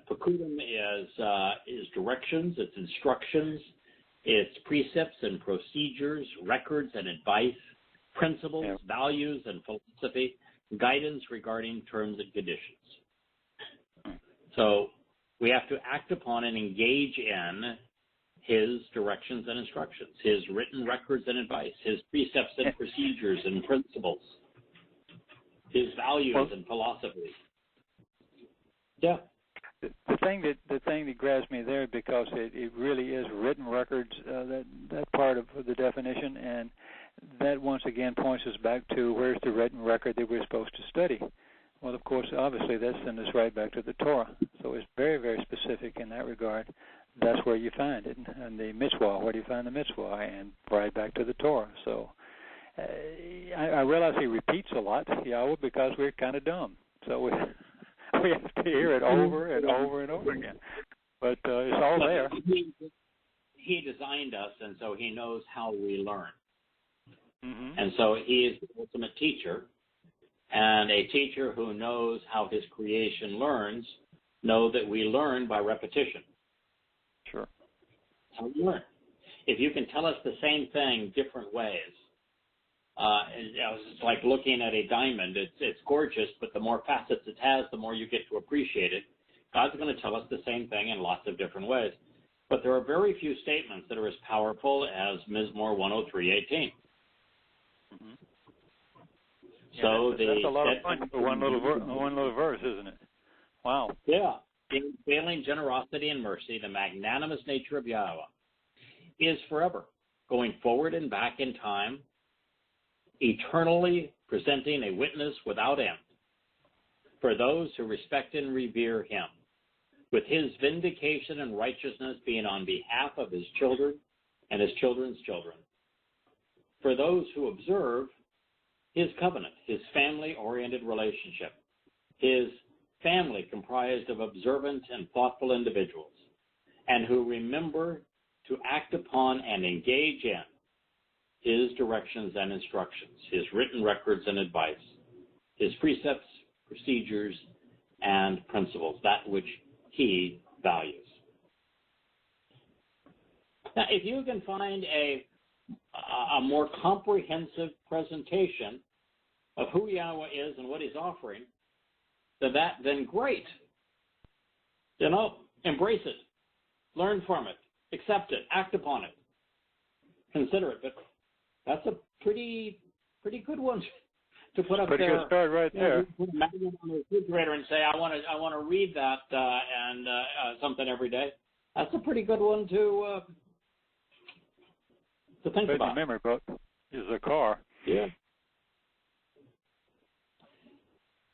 Pakudim is directions, it's instructions, it's precepts and procedures, records and advice, principles, values and philosophy, guidance regarding terms and conditions. So we have to act upon and engage in his directions and instructions, his written records and advice, his precepts and procedures and principles, his values and philosophy. Yeah. The thing that grabs me there, because it really is written records, that part of the definition, and that once again points us back to where's the written record that we're supposed to study. Well, of course, obviously that sends us right back to the Torah. So it's very, very specific in that regard. That's where you find it. And the mitzvah, where do you find the mitzvah? And right back to the Torah. So I realize he repeats a lot, Yahweh, because we're kind of dumb. So we have to hear it over and over and over again. But it's all there. He designed us, and so he knows how we learn. And so he is the ultimate teacher. And a teacher who knows how his creation learns know that we learn by repetition. Sure. That's how we learn. If you can tell us the same thing different ways, it's like looking at a diamond. It's gorgeous, but the more facets it has, the more you get to appreciate it. God's going to tell us the same thing in lots of different ways. But there are very few statements that are as powerful as Mizmor 103:18. So that's a lot of fun for one little verse, isn't it? Wow. Yeah. The unfailing generosity and mercy, the magnanimous nature of Yahweh, is forever, going forward and back in time, eternally presenting a witness without end for those who respect and revere him, with his vindication and righteousness being on behalf of his children and his children's children, for those who observe his covenant, his family-oriented relationship, his family comprised of observant and thoughtful individuals, and who remember to act upon and engage in his directions and instructions, his written records and advice, his precepts, procedures, and principles, that which he values. Now, if you can find a more comprehensive presentation of who Yahweh is and what he's offering, then great. Embrace it, learn from it, accept it, act upon it, consider it. But that's a pretty good one to put up pretty there. Good start right there. Put a magnet on the refrigerator and say, I want to read that and something every day. That's a pretty good one to think about. Memory book is a car. Yeah.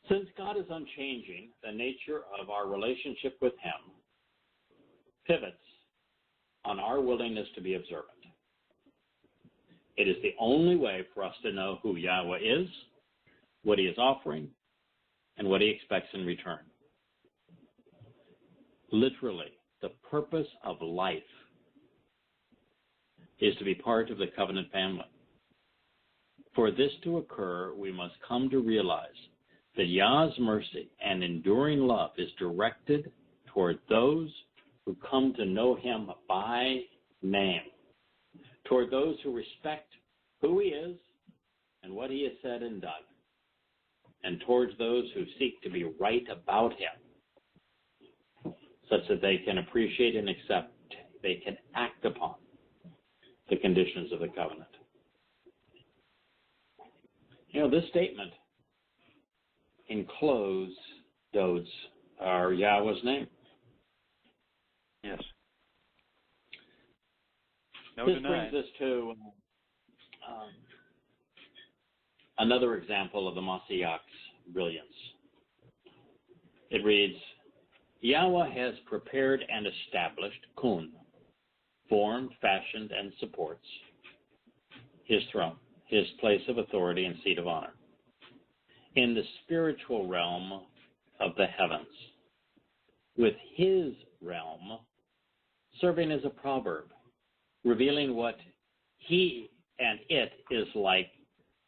Since God is unchanging, the nature of our relationship with him pivots on our willingness to be observant. It is the only way for us to know who Yahweh is, what he is offering, and what he expects in return. Literally, the purpose of life is to be part of the covenant family. For this to occur, we must come to realize that Yah's mercy and enduring love is directed toward those who come to know him by name, toward those who respect who he is and what he has said and done, and towards those who seek to be right about him, such that they can appreciate and accept, they can act upon the conditions of the covenant. You know, this statement encloses Yahweh's name. Yes. No This denying. brings us to another example of the Mashiach's brilliance. It reads, Yahweh has prepared and established Kun, formed, fashioned, and supports his throne, his place of authority and seat of honor, in the spiritual realm of the heavens, with his realm serving as a proverb, revealing what he and it is like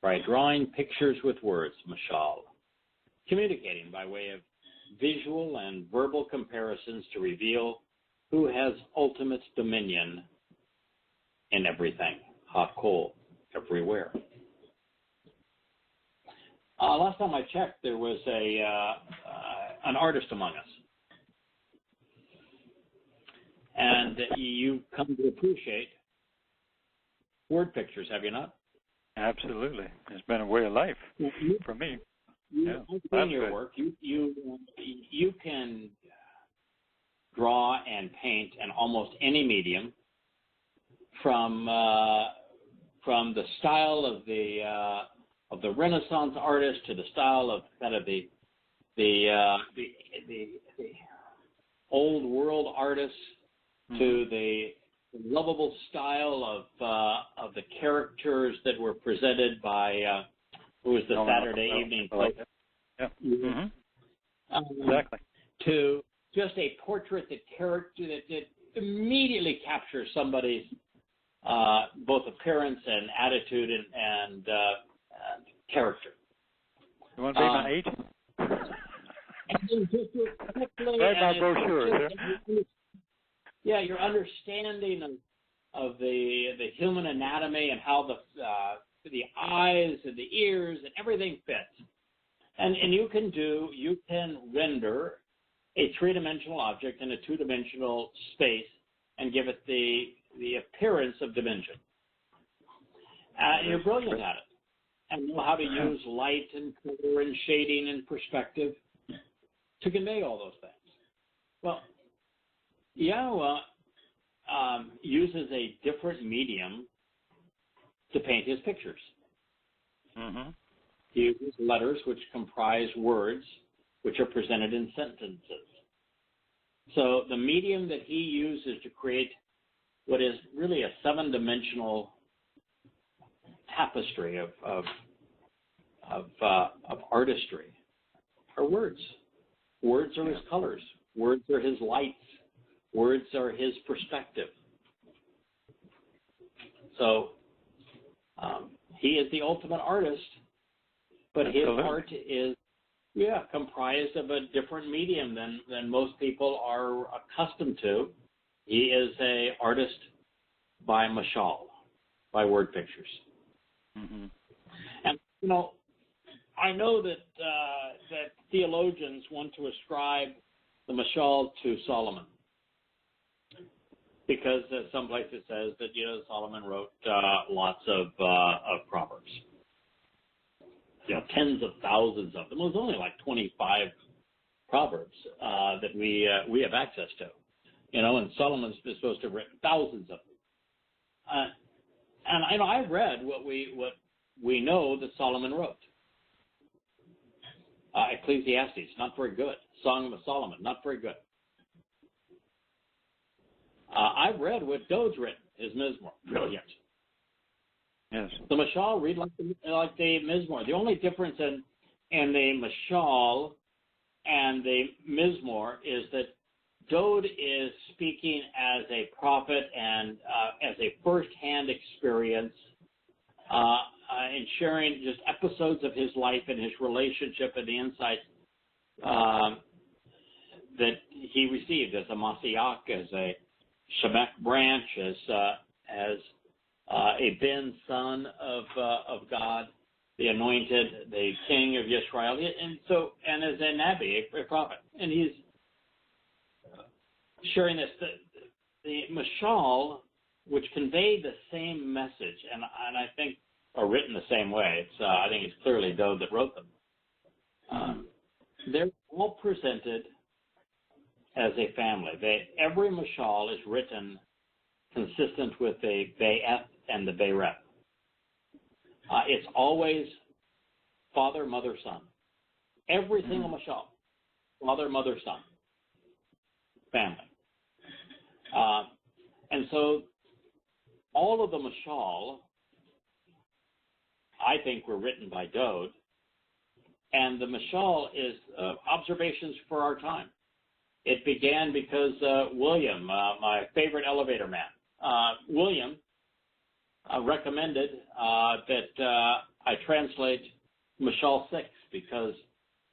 by drawing pictures with words, mashal, communicating by way of visual and verbal comparisons to reveal who has ultimate dominion in everything, hakol, everywhere. Last time I checked, there was an artist among us. And you've come to appreciate word pictures, have you not? Absolutely. It's been a way of life for me. Yeah, in your work, you can draw and paint in almost any medium, from the style of the Renaissance artist to the style of kind of the old world artists, to the lovable style of the characters that were presented by who was the Saturday evening play. Yeah. Mm-hmm. Exactly. To just a portrait that immediately captures somebody's both appearance and attitude and character. You want to be my agent? Write my brochure. Yeah, your understanding of the human anatomy and how the eyes and the ears and everything fits. And you can render a three-dimensional object in a two-dimensional space and give it the appearance of dimension. You're brilliant at it, and know how to use light and color and shading and perspective to convey all those things. Well, Yahweh uses a different medium to paint his pictures. Mm-hmm. He uses letters which comprise words which are presented in sentences. So the medium that he uses to create what is really a seven-dimensional tapestry of artistry are words. Words are his colors. Words are his lights. Words are his perspective. So he is the ultimate artist, but his art is comprised of a different medium than most people are accustomed to. He is an artist by mashal, by word pictures. Mm-hmm. And I know that that theologians want to ascribe the mashal to Solomon, because someplace it says that Solomon wrote lots of proverbs, tens of thousands of them. It was only like 25 proverbs that we have access to, and Solomon's supposed to have written thousands of them. And I've read what we know that Solomon wrote. Ecclesiastes, not very good. Song of Solomon, not very good. I've read what Dode's written, his Mizmor, brilliant. Yes. The Mashal read like the Mizmor. The only difference in the Mashal and the Mizmor is that Dode is speaking as a prophet and as a first-hand experience and sharing just episodes of his life and his relationship and the insights that he received as a Mashiach, as a Shabbat branch, as a Ben, son of God, the anointed, the king of Yisrael, and as a Nabi, a prophet. And he's sharing this, the mashal, which conveyed the same message, and I think are written the same way. I think it's clearly Dode that wrote them. They're all presented as a family. Every mashal is written consistent with the Be'eth and the Be'rep. It's always father, mother, son. Every single mashal, father, mother, son, family. And so all of the mashal, I think, were written by Dode, and the mashal is observations for our time. It began because William, my favorite elevator man, William recommended that I translate Mashal 6 because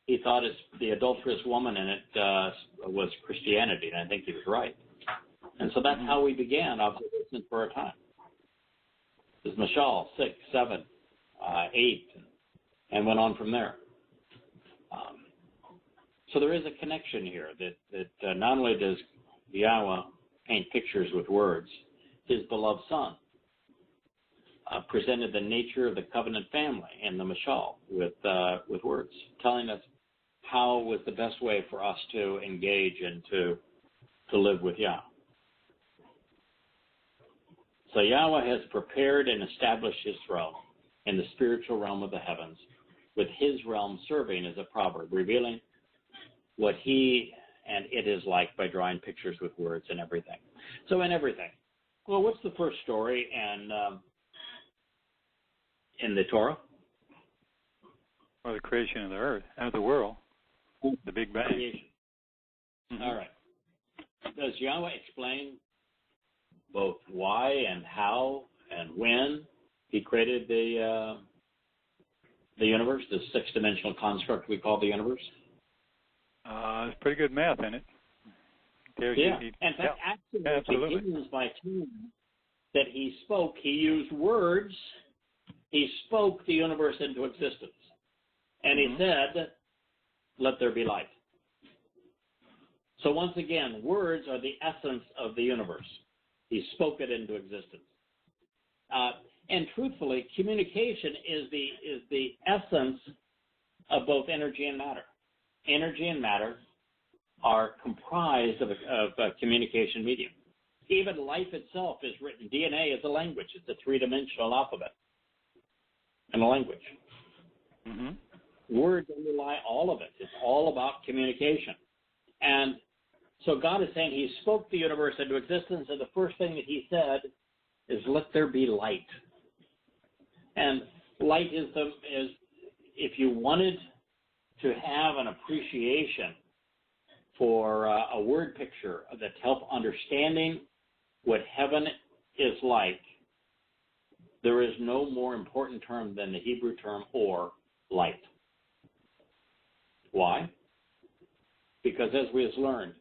he thought the adulterous woman in it was Christianity, and I think he was right. And so that's how we began observations for our time. It was Mashal 6, 7, 8, and went on from there. So there is a connection here that not only does Yahweh paint pictures with words, his beloved son presented the nature of the covenant family in the mashal with words, telling us how was the best way for us to engage and to live with Yah. So Yahweh has prepared and established his throne in the spiritual realm of the heavens, with his realm serving as a proverb, revealing what he and it is like by drawing pictures with words and everything. So in everything. Well, what's the first story in the Torah? Or the creation of the earth, of the world, the Big Bang. Creation. All right. Does Yahweh explain both why and how and when he created the universe, the six-dimensional construct we call the universe? There's pretty good math in it. In fact, actually, it begins by telling that he spoke. He used words. He spoke the universe into existence. And he said, let there be light. So once again, words are the essence of the universe. He spoke it into existence. And truthfully, communication is the essence of both energy and matter. Energy and matter are comprised of a communication medium. Even life itself is written. DNA is a language. It's a three-dimensional alphabet and a language. Words underlie all of it. It's all about communication. And so God is saying he spoke the universe into existence, and the first thing that he said is, let there be light. And light is if you wanted to have an appreciation for a word picture that help understanding what heaven is like, there is no more important term than the Hebrew term or, light. Why? Because as we have learned,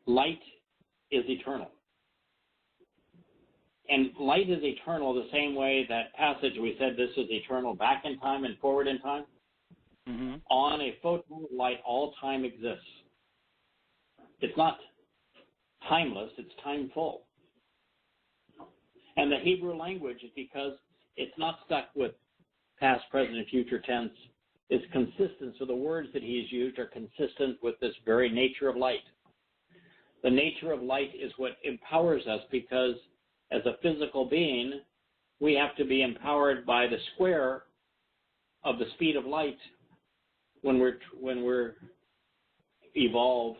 light is eternal. And light is eternal the same way that passage we said this is eternal back in time and forward in time. On a photon of light, all time exists. It's not timeless, it's timeful. And the Hebrew language, because it's not stuck with past, present, and future tense, is consistent. So the words that he's used are consistent with this very nature of light. The nature of light is what empowers us, because as a physical being, we have to be empowered by the square of the speed of light when we're evolve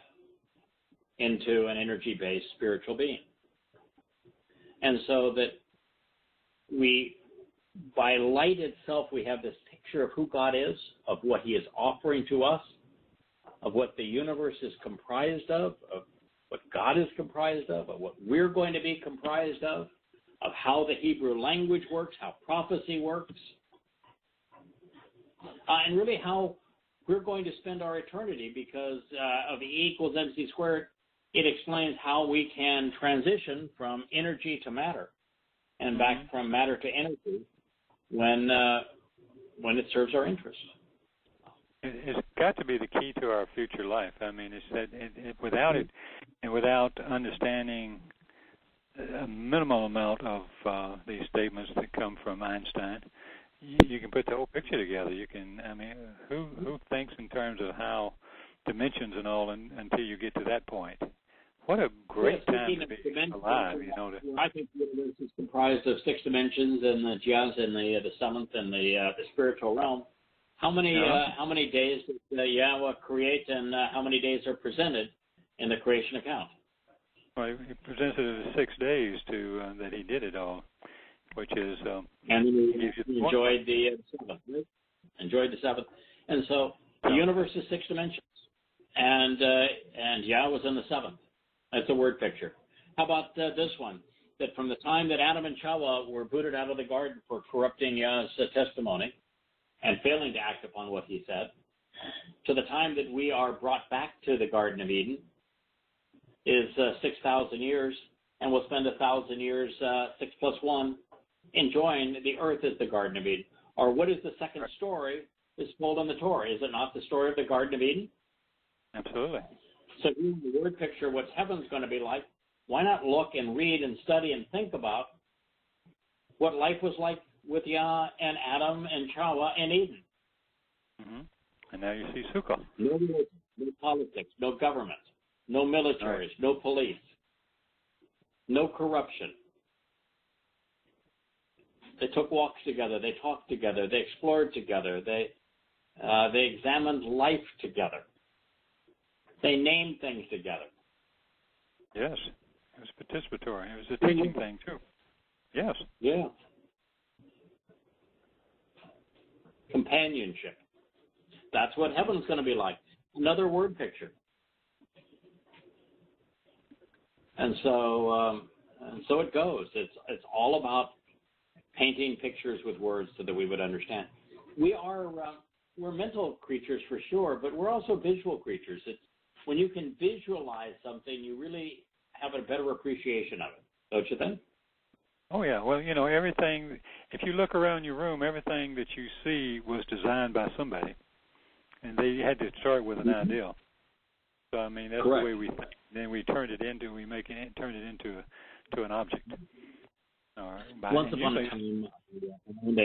into an energy-based spiritual being. And so that by light itself, we have this picture of who God is, of what he is offering to us, of what the universe is comprised of what God is comprised of what we're going to be comprised of of how the Hebrew language works, how prophecy works, and really how we're going to spend our eternity, because of E equals MC squared. It explains how we can transition from energy to matter and back from matter to energy when it serves our interests. It's got to be the key to our future life. I mean, it's that without it, and without understanding a minimal amount of these statements that come from Einstein, you can put the whole picture together. You can, I mean, who thinks in terms of how dimensions and all until you get to that point? What a great time to be alive, you know. I think the universe is comprised of 6 dimensions, and the Jaz and the seventh and the spiritual realm. How many days does Yahweh create, and how many days are presented in the creation account? Well, he presents it as 6 days to that he did it all, which is and he enjoyed the Sabbath. Right? Enjoyed the Sabbath, and so the universe is 6 dimensions, and Yahweh's in the 7th. That's a word picture. How about this one? That from the time that Adam and Chava were booted out of the garden for corrupting Yah's testimony and failing to act upon what he said, to the time that we are brought back to the Garden of Eden is 6,000 years, and we'll spend 1,000 years, 6 plus 1, enjoying the earth as the Garden of Eden. Or what is the second story is told in the Torah? Is it not the story of the Garden of Eden? Absolutely. So in the word picture, what's heaven's going to be like, why not look and read and study and think about what life was like with Yah and Adam and Chava and Eden? Mm-hmm. And now you see Sukkah. No religion, no politics, no government, no militaries, no police, no corruption. They took walks together, they talked together, they explored together, they examined life together. They named things together. Yes, it was participatory. It was a teaching thing too. Yes. Yeah. Companionship. That's what heaven's going to be like. Another word picture. And so it goes. It's all about painting pictures with words so that we would understand. We're mental creatures for sure, but we're also visual creatures. It's when you can visualize something, you really have a better appreciation of it, don't you think? Oh, yeah. Well, you know, everything, if you look around your room, everything that you see was designed by somebody. And they had to start with an ideal. So, I mean, that's Correct. The way we think. Then we turn it into, turn it into an object. Once upon a time, I owned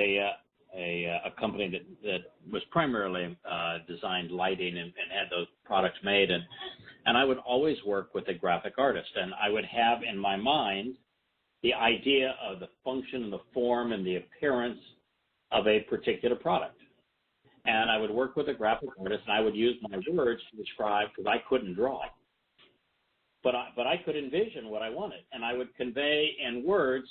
a company that was primarily designed lighting and had those products made, and I would always work with a graphic artist, and I would have in my mind the idea of the function and the form and the appearance of a particular product. And I would work with a graphic artist, and I would use my words to describe, because I couldn't draw. But I could envision what I wanted, and I would convey in words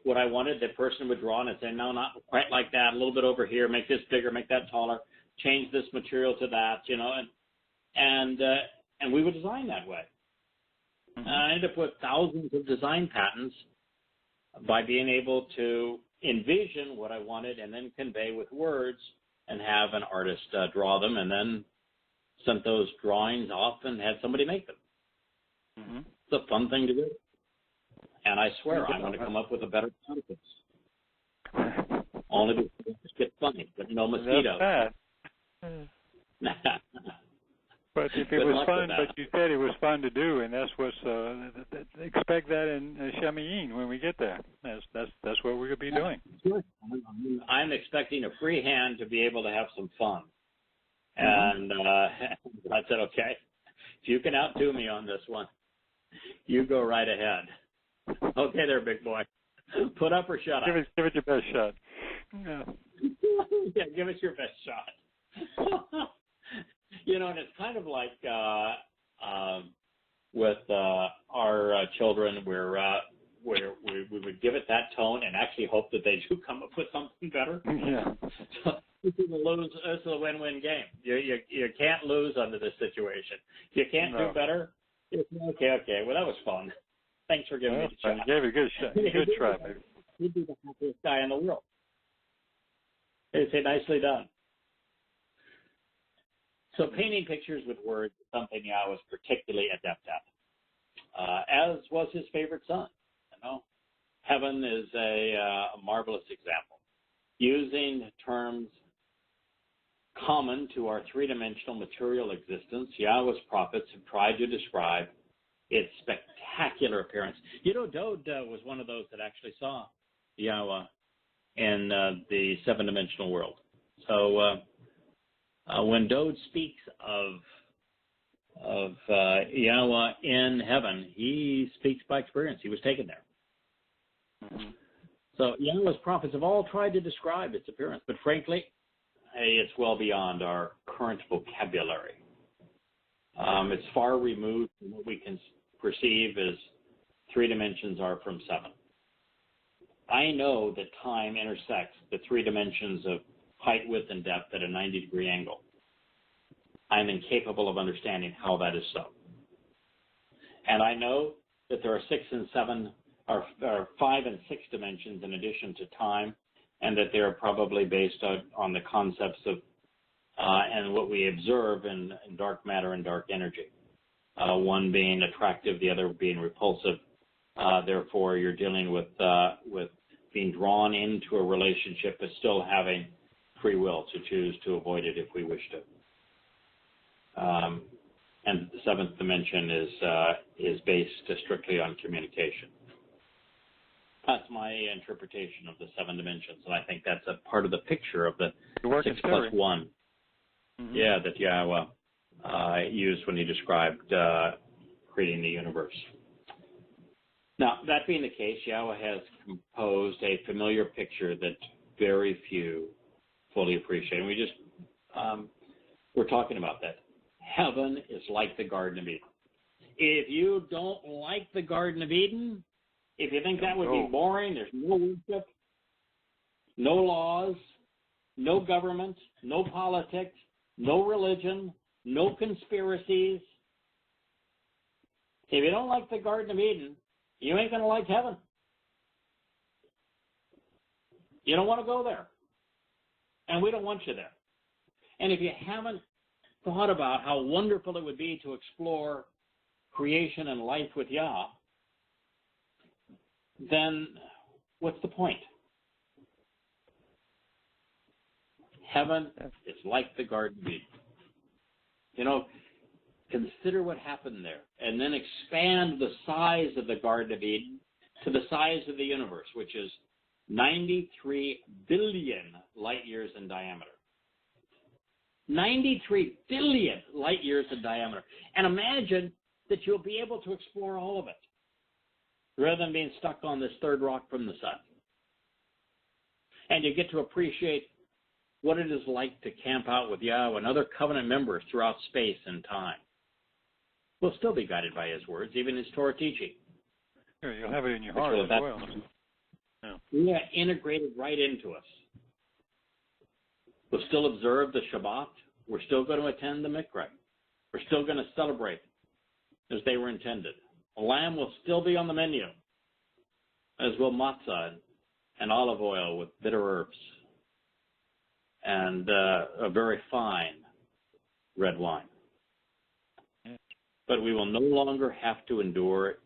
what I wanted. The person would draw, and I'd say, no, not quite like that, a little bit over here, make this bigger, make that taller, change this material to that, you know, and we would design that way. Mm-hmm. I ended up with thousands of design patents by being able to envision what I wanted and then convey with words and have an artist draw them, and then sent those drawings off and had somebody make them. Mm-hmm. It's a fun thing to do. And I swear I'm going to come up with a better concept. Only because it's get funny, but no mosquitoes. But if it was fun, but you said it was fun to do, and that's what's expect that in Shemiyin when we get there. That's what we're going to be doing. Sure. I'm expecting a free hand to be able to have some fun, and I said, okay, if you can outdo me on this one, you go right ahead. Okay, there, big boy. Put up or shut up. Give it your best shot. Yeah. Yeah, give us your best shot. You know, and it's kind of like with our children, where we would give it that tone and actually hope that they do come up with something better. Yeah. So this is a win-win game. You can't lose under this situation. If you can't do better, it's okay. Well, that was fun. Thanks for giving me the shot. I gave you a good shot. Good try, baby. You'd be the happiest guy in the world. They say, nicely done. So painting pictures with words is something Yahweh was particularly adept at, as was his favorite son. You know, heaven is a marvelous example. Using terms common to our three-dimensional material existence, Yahweh's prophets have tried to describe its spectacular appearance. You know, Dode was one of those that actually saw Yahweh in the seven-dimensional world. So when Dode speaks of Yahweh in heaven, he speaks by experience. He was taken there. Mm-hmm. So Yahweh's prophets have all tried to describe its appearance, but frankly, it's well beyond our current vocabulary. It's far removed from what we can perceive as three dimensions are from seven. I know that time intersects the three dimensions of height, width, and depth at a 90-degree angle. I am incapable of understanding how that is so. And I know that there are 5 and 6 dimensions in addition to time, and that they are probably based on the concepts of and what we observe in dark matter and dark energy. One being attractive, the other being repulsive. Therefore, you're dealing with being drawn into a relationship, but still having free will to choose to avoid it if we wish to. And the 7th dimension is based strictly on communication. That's my interpretation of the 7 dimensions, and I think that's a part of the picture of the 6 plus 1. Mm-hmm. Yeah, that Yahweh used when he described creating the universe. Now, that being the case, Yahweh has composed a familiar picture that very few fully appreciate. And we just, we're talking about that. Heaven is like the Garden of Eden. If you don't like the Garden of Eden, if you think that would be boring, there's no worship, no laws, no government, no politics, no religion, no conspiracies. If you don't like the Garden of Eden, you ain't going to like heaven. You don't want to go there. And we don't want you there. And if you haven't thought about how wonderful it would be to explore creation and life with Yah, then what's the point? Heaven is like the Garden of Eden. You know, consider what happened there, and then expand the size of the Garden of Eden to the size of the universe, which is 93 billion light years in diameter. 93 billion light years in diameter. And imagine that you'll be able to explore all of it, rather than being stuck on this third rock from the sun. And you get to appreciate what it is like to camp out with Yahweh and other covenant members throughout space and time. We'll still be guided by his words, even his Torah teaching. Sure, you'll have it in your heart as well. Yeah, integrated right into us. We'll still observe the Shabbat. We're still going to attend the Mikra. We're still going to celebrate as they were intended. A lamb will still be on the menu, as will matzah and olive oil with bitter herbs and a very fine red wine. But we will no longer have to endure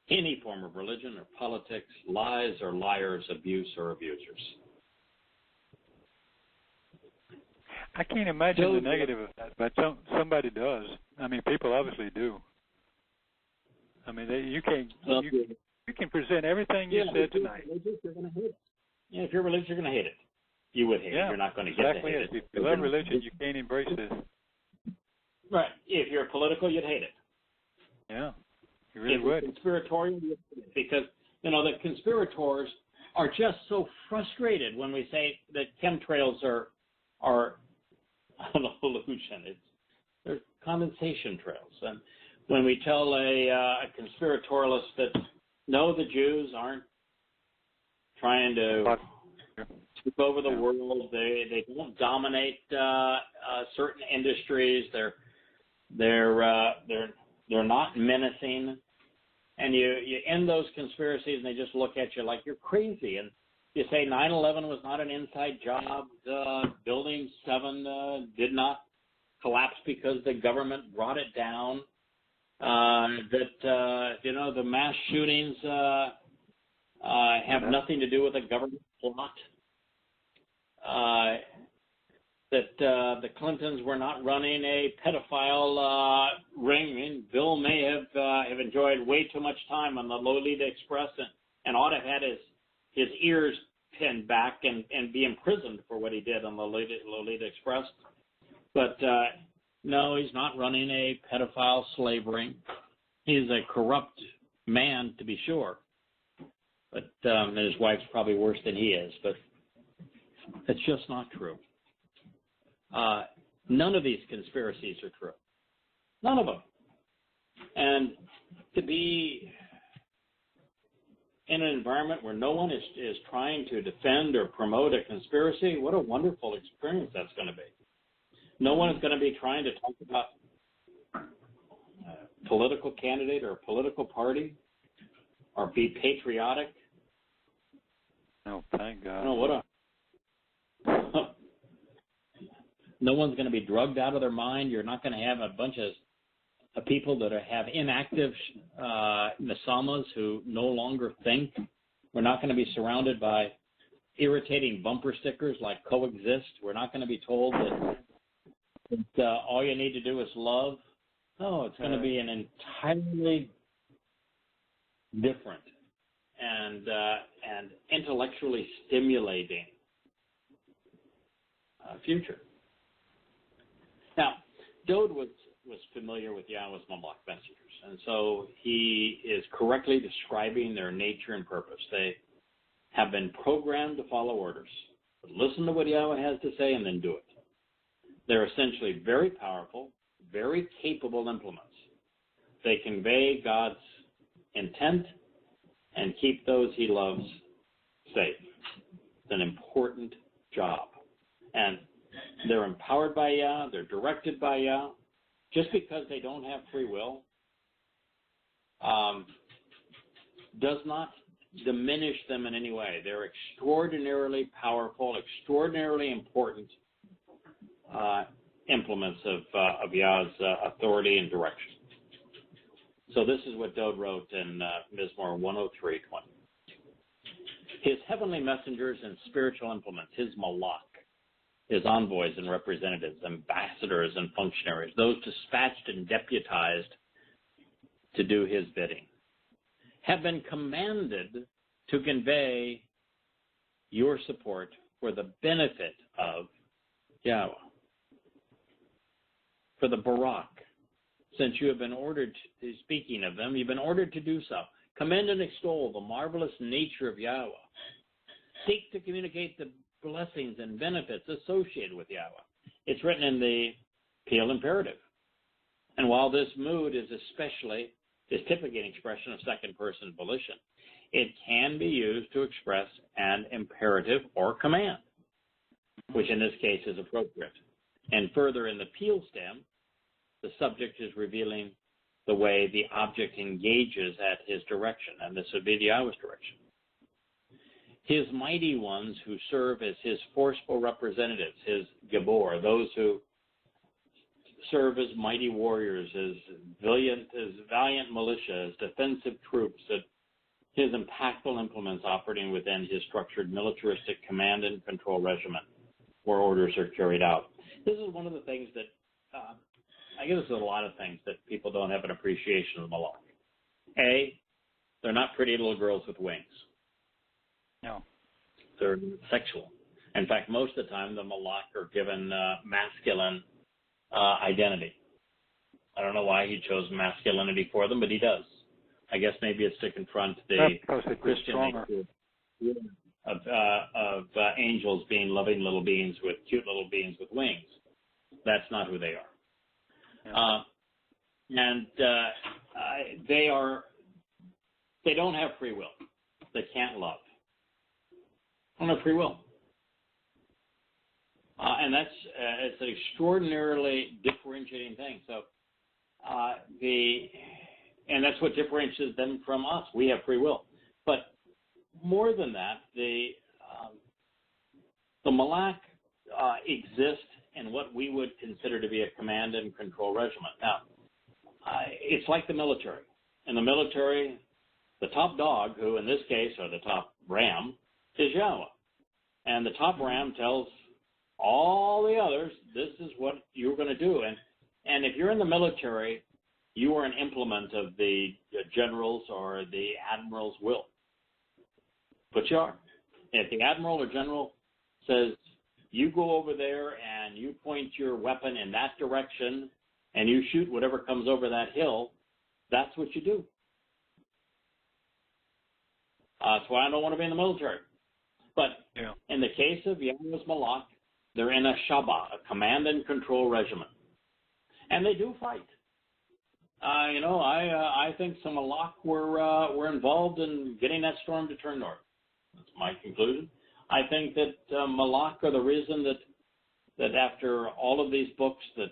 any form of religion or politics, lies or liars, abuse or abusers. I can't imagine the negative of that, but somebody does. I mean, people obviously do. I mean, you can present everything you said tonight. You're going to hate it. Yeah, if you're religious, you're going to hate it. You would hate it. You're not going to get to hate it. If you love religion, you can't embrace this. Right. If you're political, you'd hate it. Yeah, you really would. Conspiratorial, you'd hate it. Because, you know, the conspirators are just so frustrated when we say that chemtrails are an illusion. They're condensation trails. And when we tell a conspiratorialist that, no, the Jews aren't trying to take over the world, they don't dominate certain industries, they're not menacing, and you end those conspiracies, and they just look at you like you're crazy. And you say 9/11 was not an inside job. Building 7 did not collapse because the government brought it down. The mass shootings have nothing to do with a government plot. That the Clintons were not running a pedophile ring. I mean, Bill may have enjoyed way too much time on the Lolita Express and ought to have had his ears pinned back and be imprisoned for what he did on the Lolita Express. But no, he's not running a pedophile slave ring. He's a corrupt man, to be sure. But and his wife's probably worse than he is. But it's just not true. None of these conspiracies are true. None of them. And to be in an environment where no one is trying to defend or promote a conspiracy, what a wonderful experience that's going to be. No one is going to be trying to talk about a political candidate or a political party or be patriotic. Oh, thank God. No one's going to be drugged out of their mind. You're not going to have a bunch of people that have inactive nasamas who no longer think. We're not going to be surrounded by irritating bumper stickers like coexist. We're not going to be told that all you need to do is love. No, it's going to be an entirely different and intellectually stimulating future. Now, Dode was familiar with Yahweh's Malach messengers, and so he is correctly describing their nature and purpose. They have been programmed to follow orders, but listen to what Yahweh has to say and then do it. They're essentially very powerful, very capable implements. They convey God's intent and keep those he loves safe. It's an important job. And they're empowered by Yah, they're directed by Yah. Just because they don't have free will does not diminish them in any way. They're extraordinarily powerful, extraordinarily important implements of Yah's authority and direction. So this is what Dode wrote in Mizmor 103:20. His heavenly messengers and spiritual implements, his malach, his envoys and representatives, ambassadors and functionaries, those dispatched and deputized to do his bidding, have been commanded to convey your support for the benefit of Yahweh, for the Barak. Since you have been ordered, speaking of them, you've been ordered to do so. Commend and extol the marvelous nature of Yahweh. Seek to communicate the blessings and benefits associated with Yahweh. It's written in the Peel imperative. And while this mood is typically an expression of second-person volition, it can be used to express an imperative or command, which in this case is appropriate. And further, in the Peel stem, the subject is revealing the way the object engages at his direction, and this would be the Yahweh's direction. His mighty ones who serve as his forceful representatives, his Gabor, those who serve as mighty warriors, as valiant militia, as defensive troops, his impactful implements operating within his structured militaristic command and control regimen where orders are carried out. This is one of the things that, I guess there's a lot of things that people don't have an appreciation of the Malach. A, they're not pretty little girls with wings. No. They're sexual. In fact, most of the time, the Malach are given masculine identity. I don't know why he chose masculinity for them, but he does. I guess maybe it's to confront the Christian nature of angels being loving little beings with cute little beings with wings. That's not who they are. Yeah. They don't have free will. They can't love. They don't have free will. And that's it's an extraordinarily differentiating thing. So And that's what differentiates them from us. We have free will. But more than that, the Malak exist in what we would consider to be a command and control regiment. Now, it's like the military. In the military, the top dog, who in this case, or the top ram, is Yahweh. And the top ram tells all the others, this is what you're going to do. And if you're in the military, you are an implement of the general's or the admiral's will. But you are. If the admiral or general says, you go over there and you point your weapon in that direction and you shoot whatever comes over that hill, that's what you do. That's why I don't want to be in the military. But in the case of Yahweh's Malak, they're in a Shabbat, a command and control regiment. And they do fight. I think some Malak were involved in getting that storm to turn north. That's my conclusion. I think that Malak are the reason that after all of these books that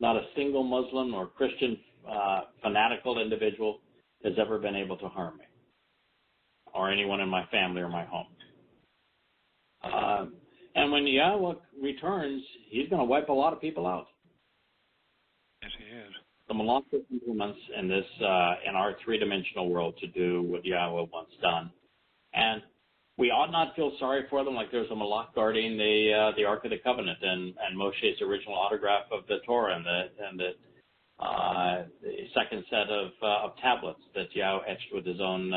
not a single Muslim or Christian fanatical individual has ever been able to harm me or anyone in my family or my home. And when Yahweh returns, he's going to wipe a lot of people out. Yes, he is. The Malak implements in this in our three-dimensional world to do what Yahweh wants done, and we ought not feel sorry for them like there's a Malak guarding the Ark of the Covenant and Moshe's original autograph of the Torah and the second set of tablets that Yahweh etched with his own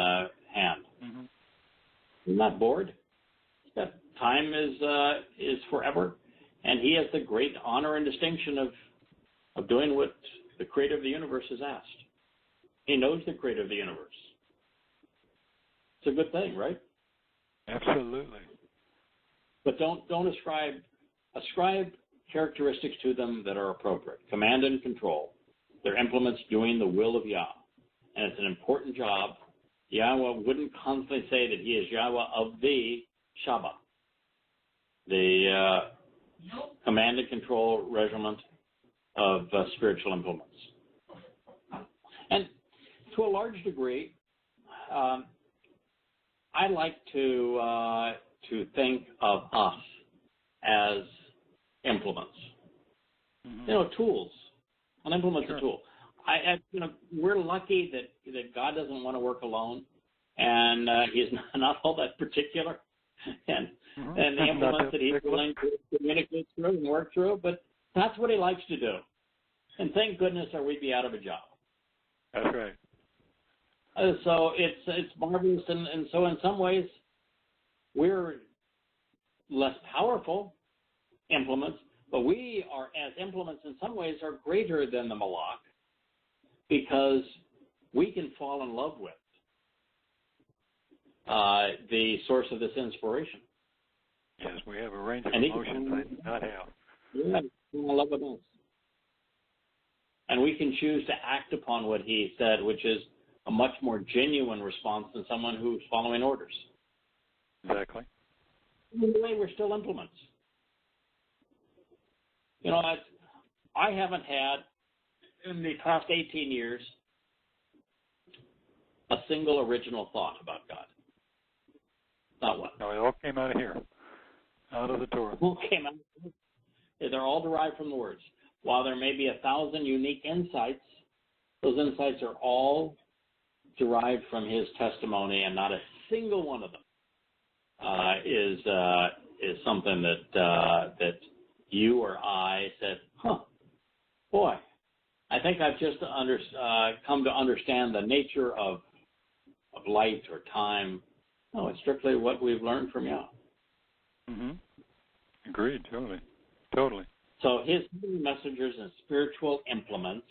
hand. Mm-hmm. He's not bored. That time is forever, and he has the great honor and distinction of doing what the Creator of the universe has asked. He knows the Creator of the universe. It's a good thing, right? Absolutely. But don't ascribe characteristics to them that are appropriate. Command and control. They're implements doing the will of Yah. And it's an important job. Yahweh wouldn't constantly say that he is Yahweh of the Shabbat, the command and control regiment of spiritual implements. And to a large degree, I like to think of us as implements. Mm-hmm. Tools. An implement's a tool. We're lucky that God doesn't want to work alone, and he's not all that particular, and the implements that he's willing to communicate through and work through. But that's what he likes to do. And thank goodness, or we'd be out of a job. That's right. So it's marvelous, and so in some ways, we're less powerful implements, but we are, as implements in some ways, are greater than the Malak because we can fall in love with the source of this inspiration. Yes, we have a range of emotions I do not have. Yeah, in love with us. And we can choose to act upon what he said, which is a much more genuine response than someone who's following orders. Exactly. In a way, we're still implements. I haven't had, in the past 18 years, a single original thought about God. Not one. No, it all came out of here, out of the Torah. It all came out. They're all derived from the words. While there may be 1,000 unique insights, those insights are all derived from his testimony, and not a single one of them is something that you or I said, boy, I think I've just come to understand the nature of light or time. No, it's strictly what we've learned from Yah. Mm-hmm. Agreed, totally. So his messengers and spiritual implements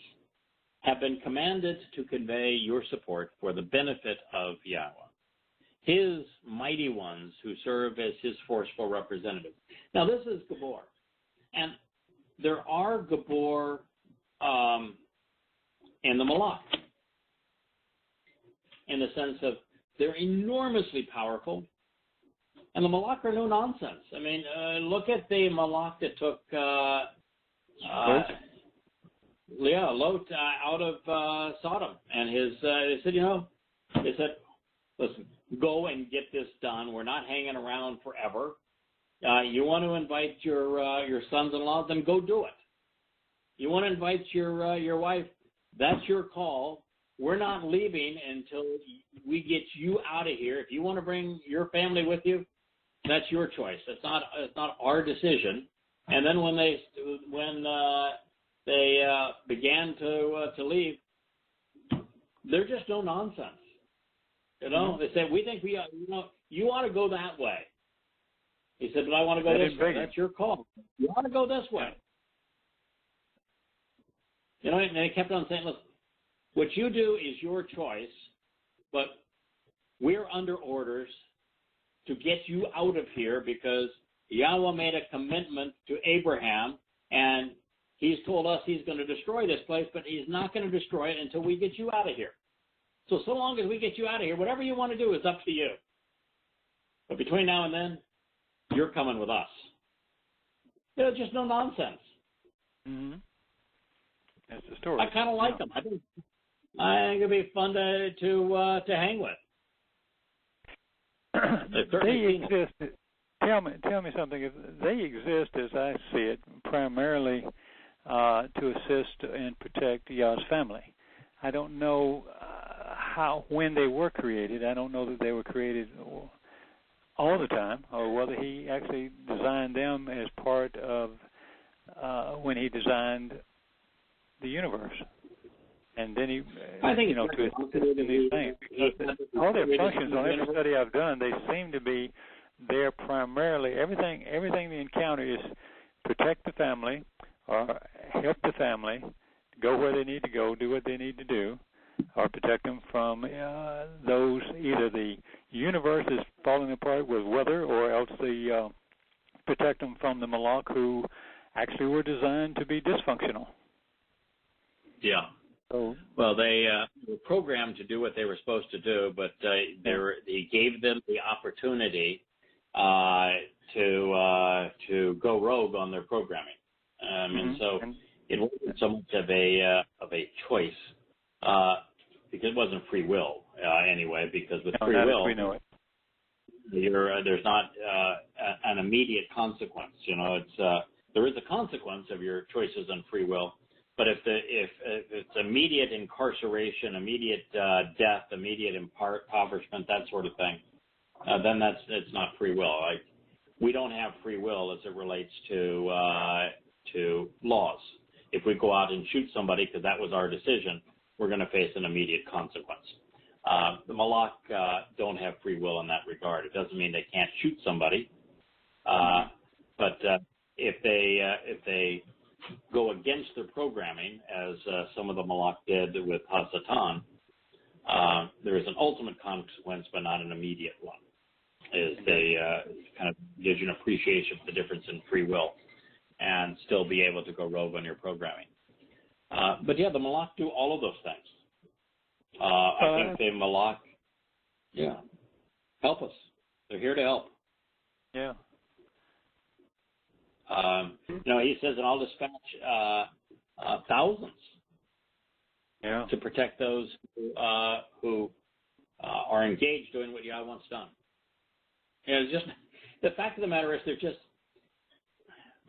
have been commanded to convey your support for the benefit of Yahweh, his mighty ones who serve as his forceful representatives. Now, this is Gabor. And there are Gabor in the Malak, in the sense of they're enormously powerful, and the Malak are no nonsense. I mean, look at the Malak that took Lot out of Sodom, and they said, listen, go and get this done. We're not hanging around forever. You want to invite your sons-in-law, then go do it. You want to invite your wife, that's your call. We're not leaving until we get you out of here. If you want to bring your family with you, that's your choice. It's not our decision. And then when they began to leave, they're just no nonsense. They said, we think you ought to go that way. He said, but I want to go this way. That's your call. You ought to go this way. And they kept on saying, look, what you do is your choice, but we're under orders to get you out of here because Yahweh made a commitment to Abraham, and he's told us he's going to destroy this place, but he's not going to destroy it until we get you out of here. So long as we get you out of here, whatever you want to do is up to you. But between now and then, you're coming with us. There's just no nonsense. Mm-hmm. That's the story. I kind of like them. I think it'd be fun to hang with. They exist. Tell me something. If they exist, as I see it, primarily to assist and protect Yah's family. I don't know when they were created. I don't know that they were created all the time, or whether he actually designed them as part of when he designed the universe. And then he, I think to assist in these things. Because all their functions, on every study I've done, they seem to be there primarily. Everything they encounter is protect the family, or help the family, go where they need to go, do what they need to do, or protect them from those, either the universe is falling apart with weather, or else protect them from the Malak who actually were designed to be dysfunctional. Yeah. So, well, they were programmed to do what they were supposed to do, but he gave them the opportunity to go rogue on their programming, and so it wasn't so much of a choice, because it wasn't free will anyway. Because with free will, we know it. There's not an immediate consequence. There is a consequence of your choices on free will. But if it's immediate incarceration, immediate death, immediate impoverishment, that sort of thing, then it's not free will. We don't have free will as it relates to laws. If we go out and shoot somebody because that was our decision, we're going to face an immediate consequence. The Malak don't have free will in that regard. It doesn't mean they can't shoot somebody, but if they go against their programming, as some of the Malak did with Hasatan, there is an ultimate consequence, but not an immediate one. They kind of gives you an appreciation for the difference in free will, and still be able to go rogue on your programming. But yeah, the Malak do all of those things. I think the Malak, help us. They're here to help. Yeah. He says, and I'll dispatch thousands to protect those who are engaged doing what Yahweh wants done. It's just the fact of the matter is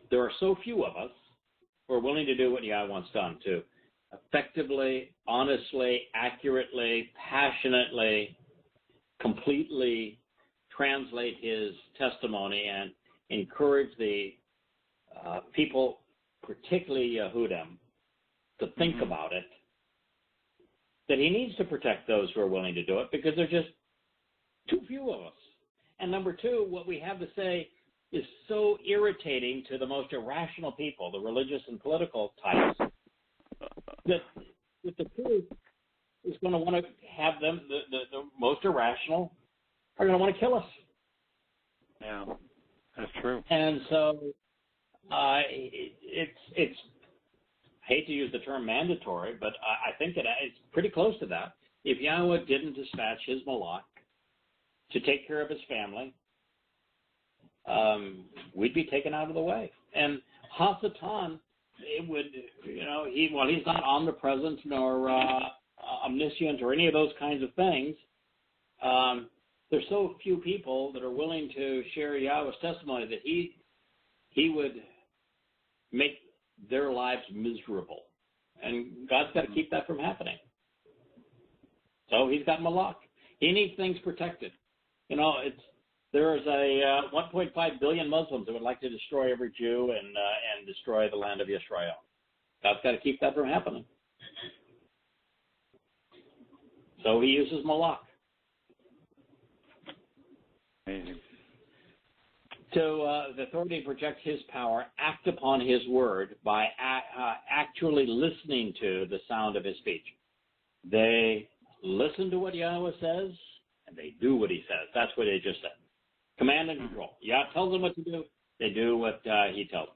there are so few of us who are willing to do what Yahweh wants done, to effectively, honestly, accurately, passionately, completely translate his testimony and encourage the people, particularly Yehudim, to think about it, that he needs to protect those who are willing to do it, because there's just too few of us. And number two, what we have to say is so irritating to the most irrational people, the religious and political types, that the truth is going to want to have them, the most irrational, are going to want to kill us. Yeah, that's true. And so it's I hate to use the term mandatory, but I think it's pretty close to that. If Yahweh didn't dispatch his Malak to take care of his family, we'd be taken out of the way. And Hasatan it would, he's not omnipresent nor omniscient or any of those kinds of things. There's so few people that are willing to share Yahweh's testimony that he would make their lives miserable. And God's got to keep that from happening. So he's got Malak. He needs things protected. There's a 1.5 billion Muslims that would like to destroy every Jew and destroy the land of Israel. God's got to keep that from happening. So he uses Malak. Amazing. To the authority to project his power, act upon his word by actually listening to the sound of his speech. They listen to what Yahweh says, and they do what he says. That's what they just said. Command and control. Yah tells them what to do. They do what he tells them.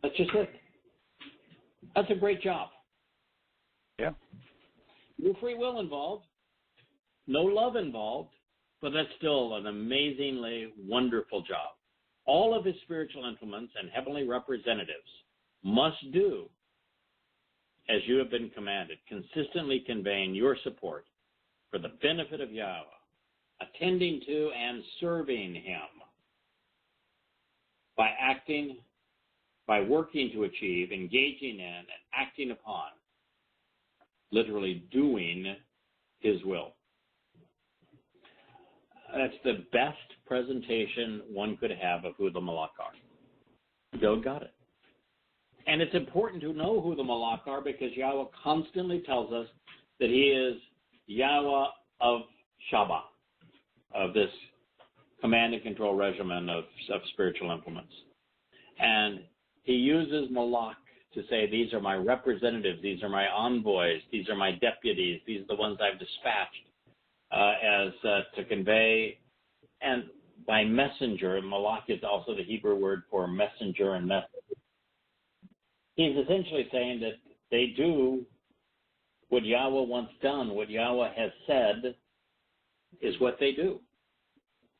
That's just it. That's a great job. Yeah. No free will involved. No love involved. But that's still an amazingly wonderful job. All of his spiritual implements and heavenly representatives must do as you have been commanded, consistently conveying your support for the benefit of Yahweh, attending to and serving him by working to achieve, engaging in, and acting upon, literally doing his will. That's the best presentation one could have of who the Malak are. Bill got it. And it's important to know who the Malak are because Yahweh constantly tells us that he is Yahweh of Shabbat, of this command and control regimen of spiritual implements. And he uses Malak to say, these are my representatives, these are my envoys, these are my deputies, these are the ones I've dispatched. To convey, and by messenger, Malak is also the Hebrew word for messenger and message. He's essentially saying that they do what Yahweh wants done, what Yahweh has said is what they do.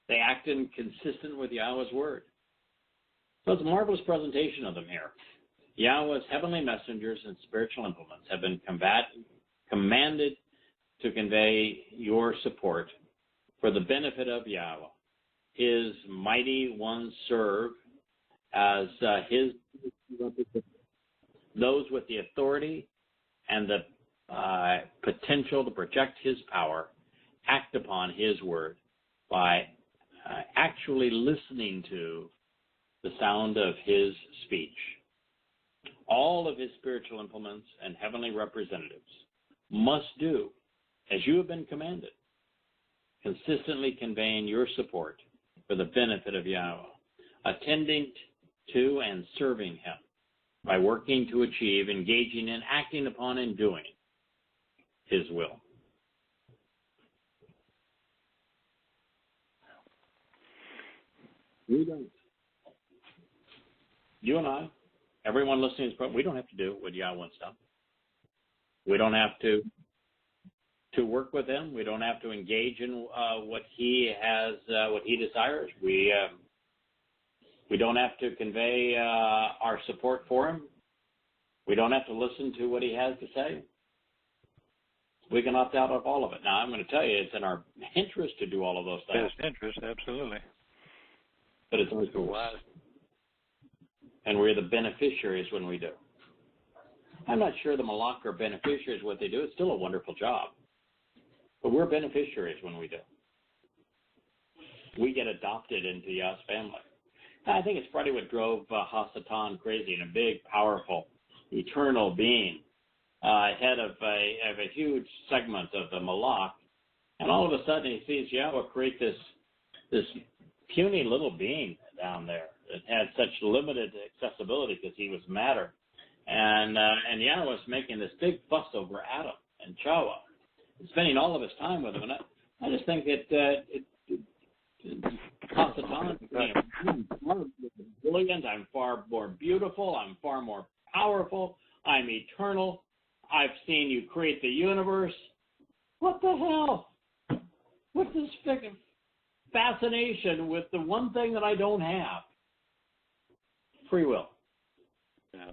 They act in consistent with Yahweh's word. So it's a marvelous presentation of them here. Yahweh's heavenly messengers and spiritual implements have been commanded to convey your support for the benefit of Yahweh. His mighty ones serve as his those with the authority and the potential to project his power, act upon his word by actually listening to the sound of his speech. All of his spiritual implements and heavenly representatives must do as you have been commanded, consistently conveying your support for the benefit of Yahweh, attending to and serving him by working to achieve, engaging in, acting upon, and doing his will. We don't. You and I, everyone listening to this, we don't have to do what Yahweh wants done. We don't have to work with him. We don't have to engage in what he has, what he desires. We don't have to convey our support for him. We don't have to listen to what he has to say. We can opt out of all of it. Now, I'm going to tell you, it's in our interest to do all of those things. Best interest, absolutely. But it's always wise. And we're the beneficiaries when we do. I'm not sure the Malak are beneficiaries what they do. It's still a wonderful job. But we're beneficiaries when we do. We get adopted into Yah's family. I think it's probably what drove Hasatan crazy, and a big, powerful, eternal being, head of a huge segment of the Malak. And all of a sudden he sees Yahweh create this puny little being down there that had such limited accessibility because he was matter. And Yahweh was making this big fuss over Adam and Chawa, spending all of his time with him. And I just think that Hasatan became far brilliant. I'm far more beautiful. I'm far more powerful. I'm eternal. I've seen you create the universe. What the hell? What's this fascination with the one thing that I don't have? free will. Yeah.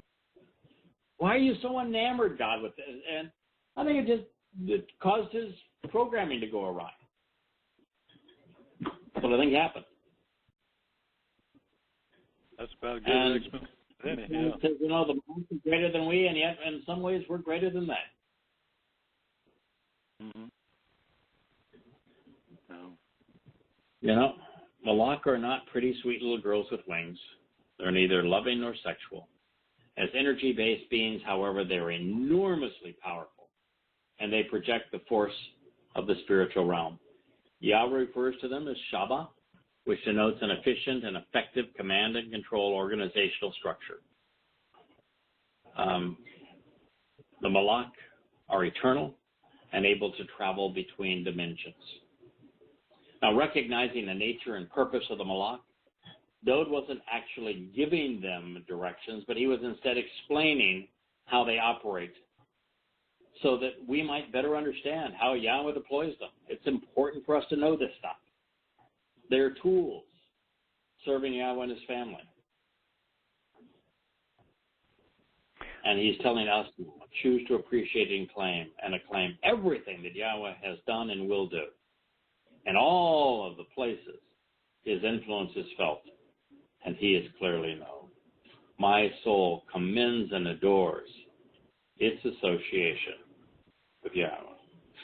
Why are you so enamored, God, with this? And I think it caused his programming to go awry. That's what I think happened. That's about good as any. Yeah. Because, the monks are greater than we, and yet in some ways we're greater than they. No. Malak are not pretty, sweet little girls with wings. They're neither loving nor sexual. As energy-based beings, however, they're enormously powerful, and they project the force of the spiritual realm. Yahweh refers to them as Shabbat, which denotes an efficient and effective command and control organizational structure. The Malak are eternal and able to travel between dimensions. Now, recognizing the nature and purpose of the Malak, Dode wasn't actually giving them directions, but he was instead explaining how they operate so that we might better understand how Yahweh deploys them. It's important for us to know this stuff. They're tools serving Yahweh and his family. And he's telling us to choose to appreciate and acclaim everything that Yahweh has done and will do. And all of the places his influence is felt, and he is clearly known. My soul commends and adores its association with Yahweh.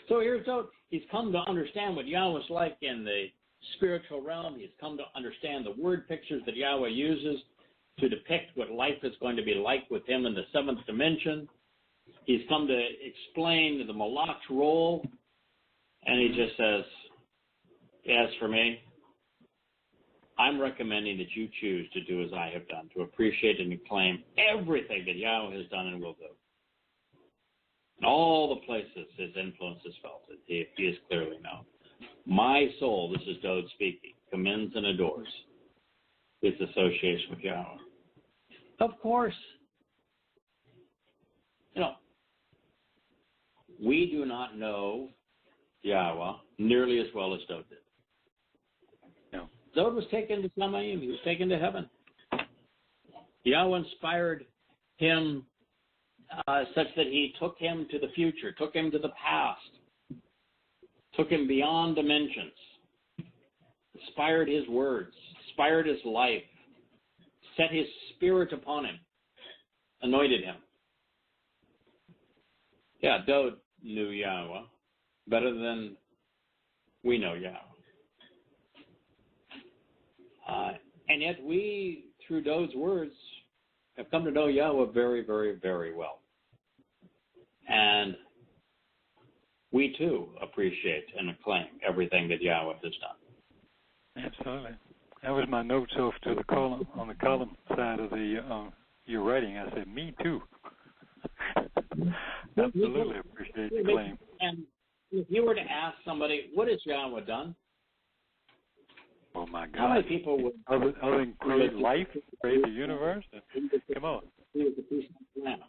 So here's Dode. He's come to understand what Yahweh's like in the spiritual realm. He's come to understand the word pictures that Yahweh uses to depict what life is going to be like with him in the seventh dimension. He's come to explain the Malak's role, and he just says, as for me, I'm recommending that you choose to do as I have done, to appreciate and acclaim everything that Yahweh has done and will do. In all the places his influence is felt, he is clearly known. My soul, this is Dode speaking, commends and adores its association with Yahweh. Of course. We do not know Yahweh nearly as well as Dode did. No. Dode was taken to Shamayim. He was taken to heaven. Yahweh inspired him such that he took him to the future, took him to the past, took him beyond dimensions, inspired his words, inspired his life, set his spirit upon him, anointed him. Yeah, Dode knew Yahweh better than we know Yahweh. And yet we, through Dode's words, have come to know Yahweh very, very, very well. And we, too, appreciate and acclaim everything that Yahweh has done. Absolutely. That was my notes off to the column, on the column side of the your writing. I said, me too. Absolutely appreciate the claim. And if you were to ask somebody, what has Yahweh done? Oh, my God. How many people would... Other than create life, create the universe? Come on. He was the priest of the Lamb.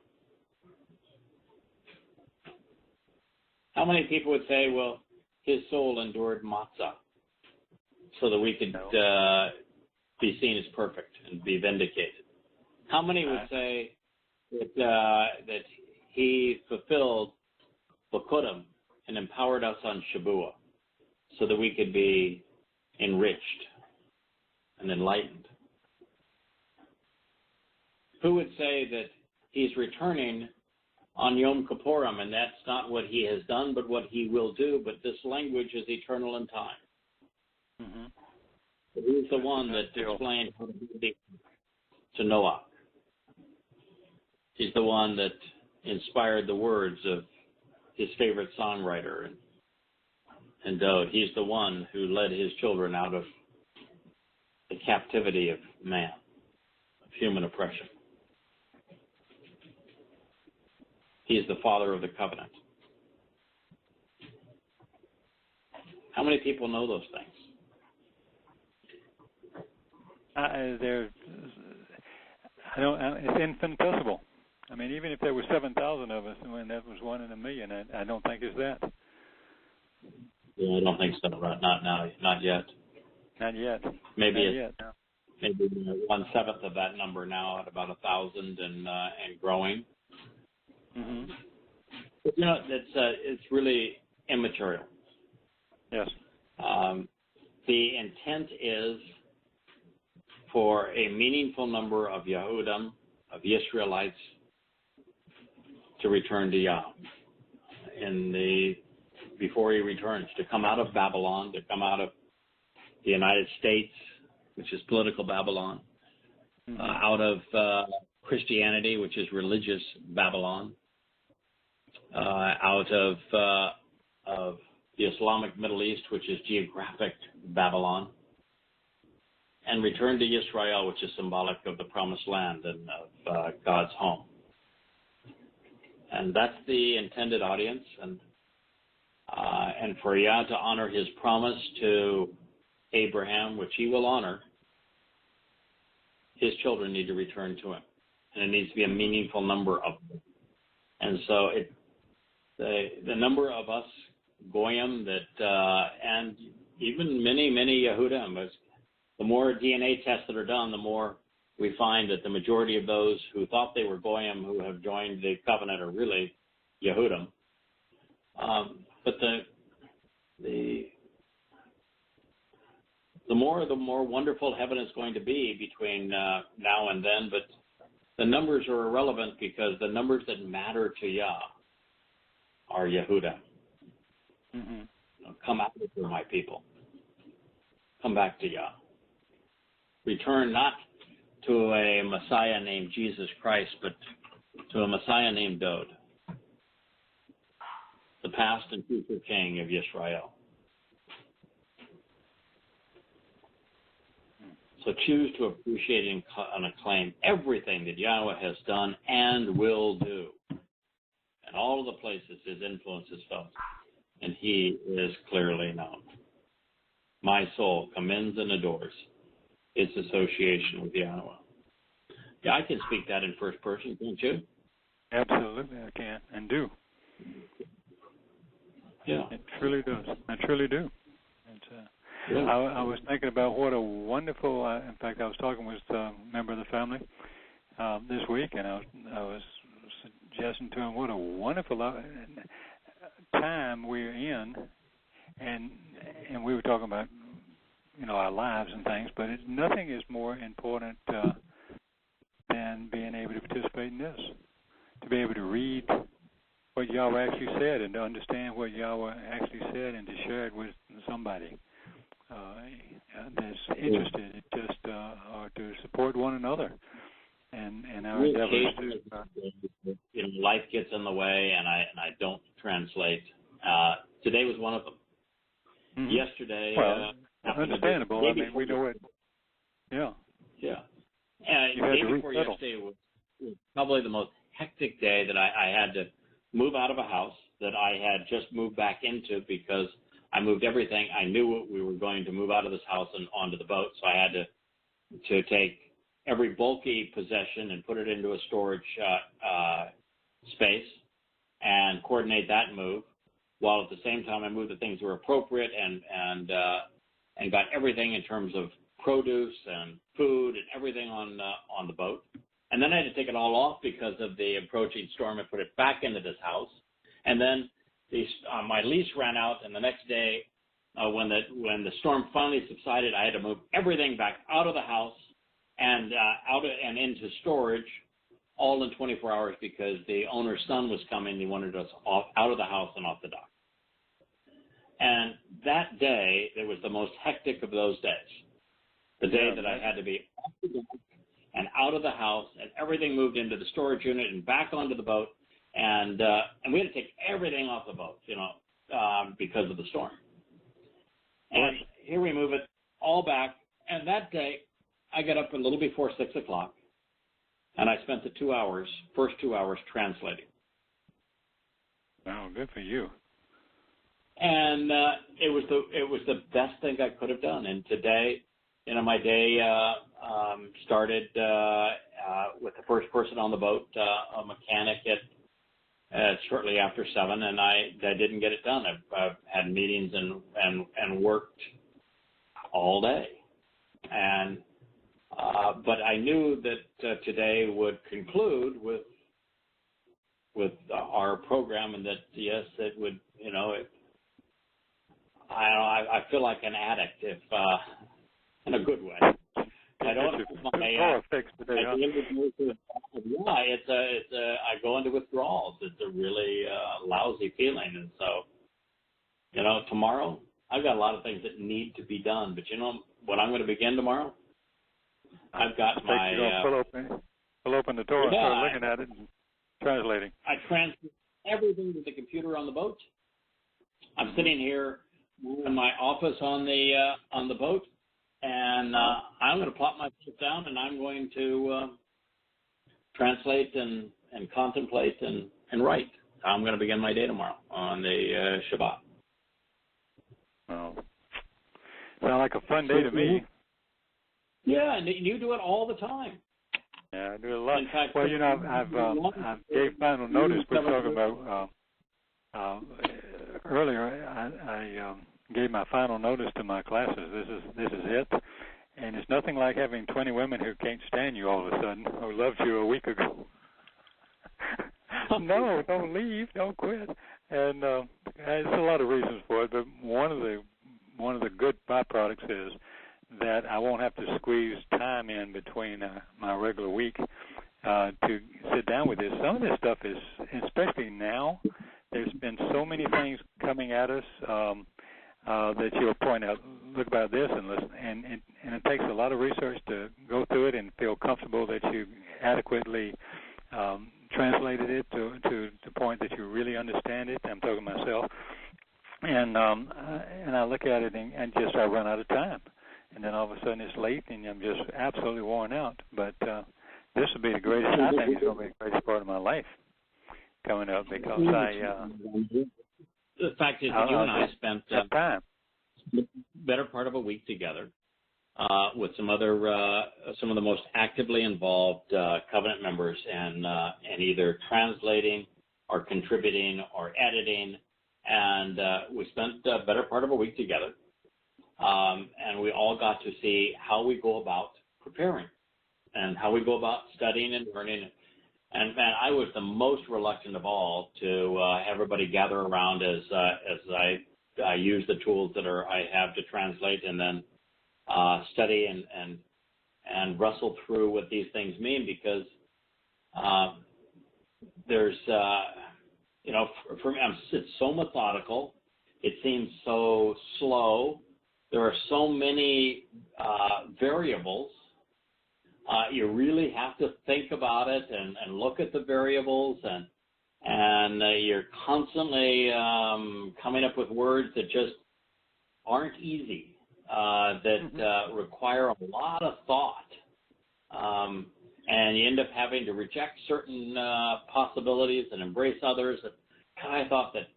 How many people would say, well, his soul endured matzah so that we could be seen as perfect and be vindicated? How many would say that he fulfilled Bakudim and empowered us on Shabuah so that we could be enriched and enlightened? Who would say that he's returning on Yom Kippurim, and that's not what he has done, but what he will do, but this language is eternal in time? Mm-hmm. He's the one that explained how to be to Noah. He's the one that inspired the words of his favorite songwriter and Dode. He's the one who led his children out of the captivity of man, of human oppression. He is the father of the covenant. How many people know those things? It's infinitesimal. I mean, even if there were 7,000 of us, and that was 1 in a million, I don't think it's that. Yeah, I don't think so. Right? Not now. Not yet. Not yet. Maybe not yet. No. maybe 1/7 of that number now at about 1,000 and growing. Mm-hmm. But, it's really immaterial. Yes. The intent is for a meaningful number of Yehudim, of Israelites, to return to Yah before he returns, to come out of Babylon, to come out of the United States, which is political Babylon, out of Christianity, which is religious Babylon, out of the Islamic Middle East, which is geographic Babylon, and return to Israel, which is symbolic of the promised land and of God's home. And that's the intended audience. And for Yah to honor his promise to Abraham, which he will honor, his children need to return to him. And it needs to be a meaningful number of them. And so the number of us Goyim and even many Yehudim, the more DNA tests that are done, the more we find that the majority of those who thought they were Goyim who have joined the covenant are really Yehudim. But the more wonderful heaven is going to be between now and then. But the numbers are irrelevant because the numbers that matter to Yah are Yehudim. Mm-hmm. Come out of here, my people. Come back to Yah. Return not to a Messiah named Jesus Christ, but to a Messiah named Dod, the past and future king of Israel. So choose to appreciate and acclaim everything that Yahweh has done and will do. And all of the places his influence is felt, and he is clearly known. My soul commends and adores its association with Yahowah. Yeah, I can speak that in first person, can't you? Absolutely, I can and do. Yeah. It truly does. I truly do. It's, yeah. I was thinking about what a wonderful, in fact, I was talking with a member of the family this week, and I was suggesting to him what a wonderful time we're in, and we were talking about, our lives and things, but nothing is more important than being able to participate in this, to be able to read what Yahweh actually said and to understand what Yahweh actually said and to share it with somebody that's interested, just or to support one another and our endeavors to. Life gets in the way, and I don't translate. Today was one of them. Mm-hmm. Yesterday. Understandable. I mean, we know it. Yeah. Yeah. And the day before yesterday was probably the most hectic day that I had to move out of a house that I had just moved back into because I moved everything. I knew we were going to move out of this house and onto the boat, so I had to take every bulky possession and put it into a storage space and coordinate that move, while at the same time I moved the things that were appropriate and got everything in terms of produce and food and everything on the boat. And then I had to take it all off because of the approaching storm and put it back into this house. And then my lease ran out, and the next day when the storm finally subsided, I had to move everything back out of the house and and into storage all in 24 hours because the owner's son was coming. He wanted us out of the house and off the dock. And that day, it was the most hectic of those days. The day that I had to be off the dock and out of the house, and everything moved into the storage unit and back onto the boat, and we had to take everything off the boat, because of the storm. And here we move it all back, and that day, I got up a little before 6 o'clock, and I spent the first 2 hours translating. Wow, good for you. And it was the best thing I could have done. And today, my day started with the first person on the boat, a mechanic at shortly after 7, and I didn't get it done. I've had meetings and worked all day, and But I knew that today would conclude with our program, and that yes, it would. I feel like an addict, if in a good way. I don't have my fix today. Huh? I go into withdrawals. It's a really lousy feeling, and so tomorrow I've got a lot of things that need to be done. But what I'm going to begin tomorrow? I've got my pull open the Torah and start looking at it and translating. I translate everything to the computer on the boat. I'm sitting here in my office on the boat, and I'm going to plop myself down, and I'm going to translate and contemplate and write. I'm going to begin my day tomorrow on the Shabbat. Oh, sounds like a fun day to me. Yeah, and you do it all the time. Yeah, I do it a lot. In fact, well, I've gave final notice. We're talking about earlier. I gave my final notice to my classes. This is it, and it's nothing like having 20 women who can't stand you all of a sudden, who loved you a week ago. No, don't leave, don't quit. And there's a lot of reasons for it, but one of the good byproducts is that I won't have to squeeze time in between my regular week to sit down with this. Some of this stuff is, especially now, there's been so many things coming at us that you'll point out, look about this and listen, and it takes a lot of research to go through it and feel comfortable that you adequately translated it to the point that you really understand it. I'm talking myself, and I look at it and just I run out of time. And then all of a sudden it's late, and I'm just absolutely worn out. But this will be the greatest. I think it's going to be the greatest part of my life coming up, because the fact is that you and I spent time, better part of a week together with some of the most actively involved covenant members, and either translating or contributing or editing, and we spent the better part of a week together. And we all got to see how we go about preparing and how we go about studying and learning. And man, I was the most reluctant of all to have everybody gather around as I use the tools that I have to translate, and then study and wrestle through what these things mean, because there's for me, it's so methodical. It seems so slow. There are so many variables. You really have to think about it and look at the variables, and you're constantly coming up with words that just aren't easy, that require a lot of thought, and you end up having to reject certain possibilities and embrace others. I thought that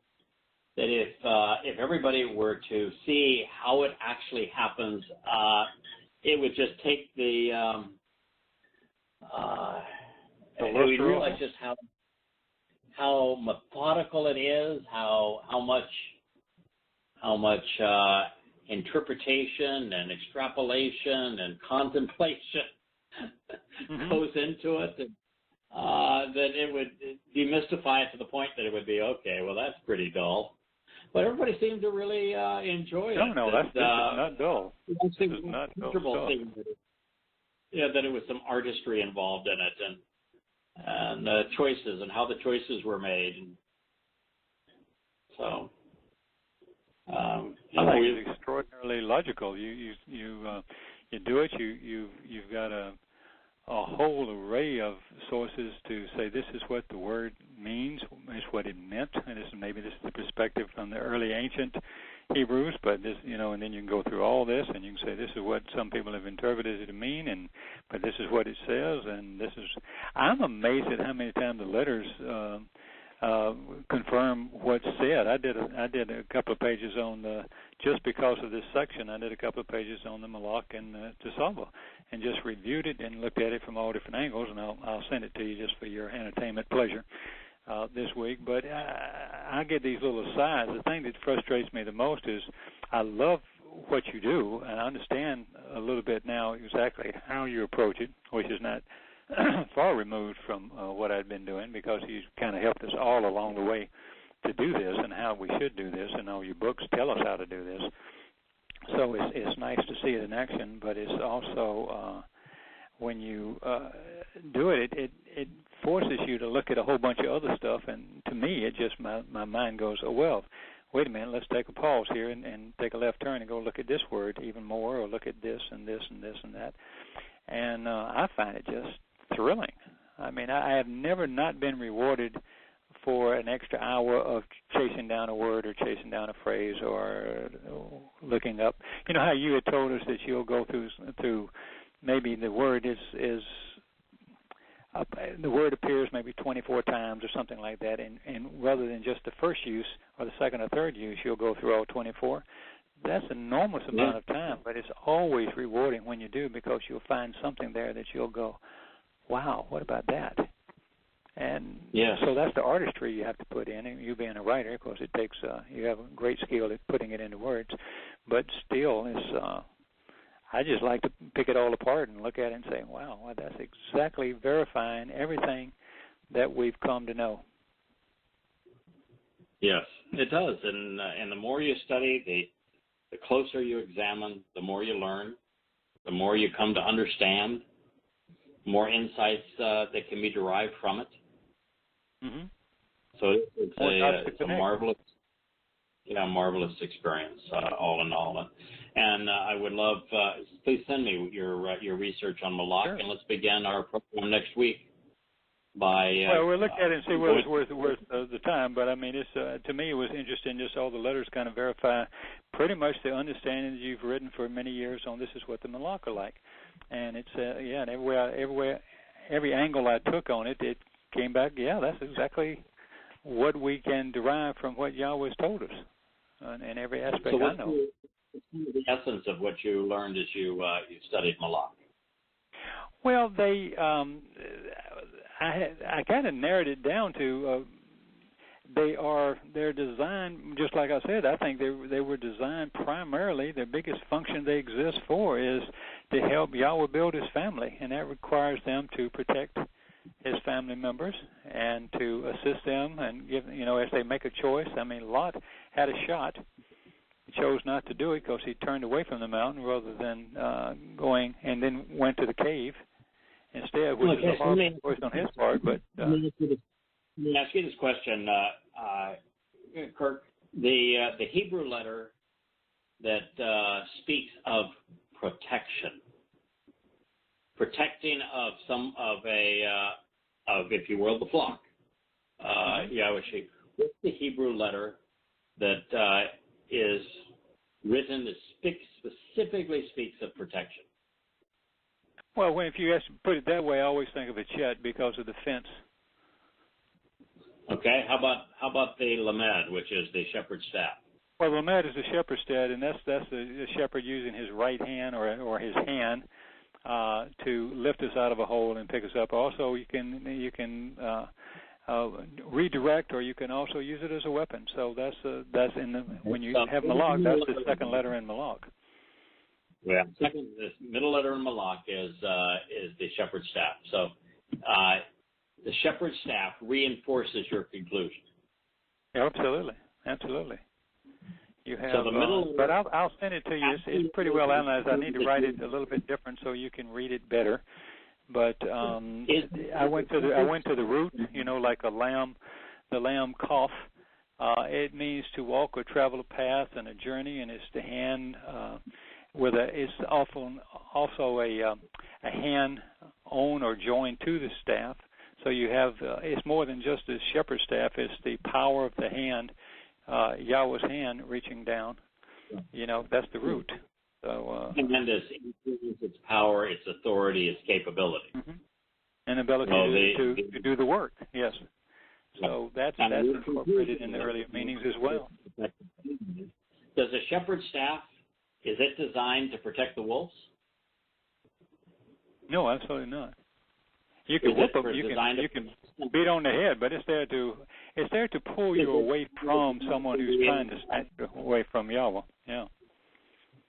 if everybody were to see how it actually happens, it would just take we realize just how methodical it is, how much interpretation and extrapolation and contemplation goes into it, and that it would demystify it to the point that it would be, okay, well, that's pretty dull. But everybody seemed to really enjoy it. No, this is not dull. This is not dull. That it was some artistry involved in it, and choices and how the choices were made. And so, I think it's extraordinarily logical. You do it. You've got a whole array of sources to say this is what the word means, is what it meant, and maybe this is the perspective from the early ancient Hebrews, but this, and then you can go through all this, and you can say this is what some people have interpreted it to mean, but this is what it says, and this is. I'm amazed at how many times the letters confirm what's said. I did a couple of pages on just because of this section. I did a couple of pages on the Malach and Towrah, and just reviewed it and looked at it from all different angles, and I'll send it to you just for your entertainment pleasure this week. But I get these little asides. The thing that frustrates me the most is I love what you do, and I understand a little bit now exactly how you approach it, which is not far removed from what I'd been doing, because he's kind of helped us all along the way to do this and how we should do this, and all your books tell us how to do this. So it's nice to see it in action, but it's also when you do it, it forces you to look at a whole bunch of other stuff, and to me, it just my mind goes, oh well, wait a minute, let's take a pause here and take a left turn and go look at this word even more, or look at this and this and this and that, and I find it just thrilling. I mean, I have never not been rewarded for an extra hour of chasing down a word or chasing down a phrase or looking up. You know how you had told us that you'll go through maybe the word the word appears maybe 24 times or something like that, and rather than just the first use or the second or third use, you'll go through all 24. That's an enormous amount of time, but it's always rewarding when you do, because you'll find something there that you'll go, wow, what about that? And so that's the artistry you have to put in. And you being a writer, of course, it takes you have a great skill at putting it into words, but still, it's I just like to pick it all apart and look at it and say, wow, that's exactly verifying everything that we've come to know. Yes, it does. And the more you study, the closer you examine, the more you learn, the more you come to understand, more insights that can be derived from it. Mm-hmm. So it's a marvelous experience, all in all. And I would love, please send me your research on Malak, sure. And let's begin our program next week by... well, we'll look at it and see whether it's worth the time, but I mean, it's to me it was interesting, just all the letters kind of verify pretty much the understanding that you've written for many years on this is what the Malak are like. And it's, and every angle I took on it, it came back, that's exactly what we can derive from what Yahweh's told us in every aspect I know. The essence of what you learned as you studied Malak? Well, I kind of narrowed it down to they're designed, just like I said, I think they were designed primarily, their biggest function they exist for is to help Yahweh build his family, and that requires them to protect his family members and to assist them and give, as they make a choice. I mean, Lot had a shot. He chose not to do it because he turned away from the mountain rather than going, and then went to the cave instead, which is a horrible choice on his part. But let me ask you this question, Kirk. The Hebrew letter that speaks of protection, protecting of if you will, the flock, Yahweh sheep. What's the Hebrew letter that is written that specifically speaks of protection? Well, if you put it that way, I always think of a chet because of the fence. Okay. How about the lamed, which is the shepherd's staff? Well, the lamed is the shepherd's staff, and that's the shepherd using his right hand or his hand to lift us out of a hole and pick us up. Also, you can redirect, or you can also use it as a weapon. So that's when you have Malak, that's the second letter in Malak. Yeah, the middle letter in Malak is the shepherd's staff. So the shepherd's staff reinforces your conclusion. Yeah, absolutely. You have, so the middle, but I'll send it to you. It's pretty well analyzed. I need to write it a little bit different so you can read it better. But I went to the root, like a lamb, the lamb cough. It means to walk or travel a path and a journey, and it's the hand it's often also a hand on or joined to the staff. So you have it's more than just a shepherd's staff. It's the power of the hand, Yahweh's hand reaching down. That's the root. So tremendous influence, its power, its authority, its capability, and ability to do the work. Yes. So that's incorporated in the earlier meanings as well. Does a shepherd's staff, is it designed to protect the wolves? No, absolutely not. You can whip them. You can beat on the head, but it's there to pull you away from someone who's trying to snatch you away from Yahweh. Yeah.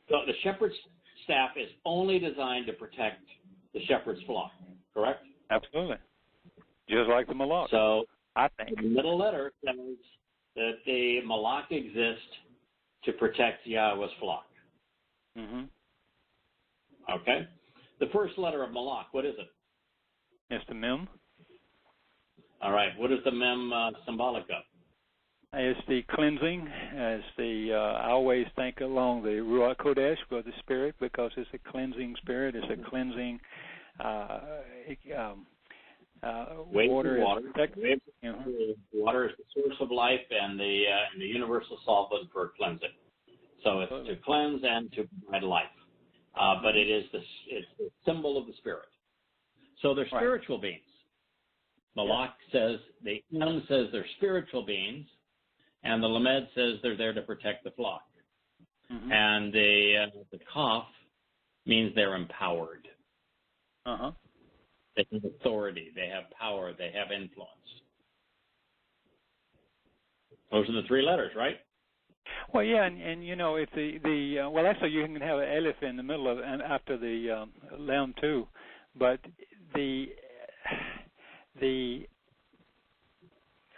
So the shepherd's staff is only designed to protect the shepherd's flock, correct? Absolutely. Just like the malak. So I think the middle letter says that the malak exist to protect Yahweh's flock. Mm-hmm. Okay? The first letter of malak, what is it? It's the mem. All right. What is the mem symbolic of? It's the cleansing. I always think along the Ruach Kodesh with the Spirit, because it's a cleansing spirit. It's a cleansing water. Water is the source of life and the universal solvent for cleansing. So it's to cleanse and to provide life. But it's the symbol of the Spirit. So they're spiritual beings. Malak says, the Im says they're spiritual beings, and the Lamed says they're there to protect the flock. Mm-hmm. And the Kaf means they're empowered. Uh-huh. They have authority, they have power, they have influence. Those are the three letters, right? Well, yeah, and you know, if well, actually, you can have an aleph in the middle of and after the lam too, but the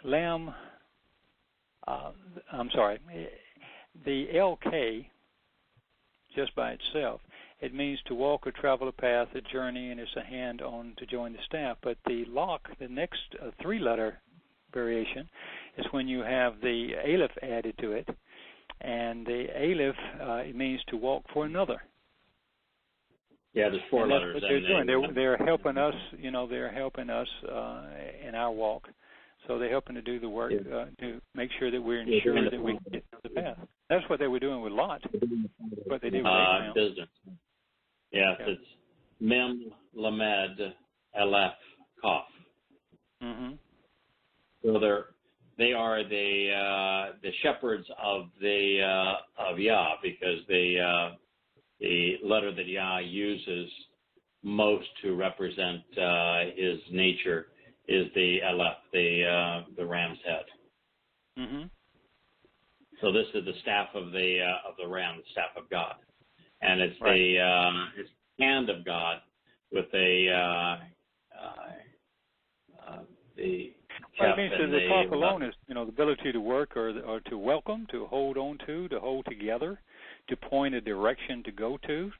lam, I'm sorry, the LK just by itself, it means to walk or travel a path, a journey, and it's a hand on to join the staff. But the lock, the next three-letter variation, is when you have the aleph added to it, and the aleph it means to walk for another. Yeah, there's four and that's letters. What they're doing. They're helping us. You know, they're helping us in our walk. So they're helping to do the work to make sure that we're ensured that we get to the path. That's what they were doing with Lot. What they did with Abraham. Business. Yes, it's Mem, Lamed, Aleph, Kaf. Mm-hmm. So they are the shepherds of Yah, because the letter that Yah uses most to represent his nature is the Aleph, the ram's head. Mm-hmm. So this is the staff of the ram, the staff of God, and it's it's the hand of God with the Well, it means that the Kaf alone is, you know, the ability to work or to welcome, to hold on to hold together, to point a direction to go to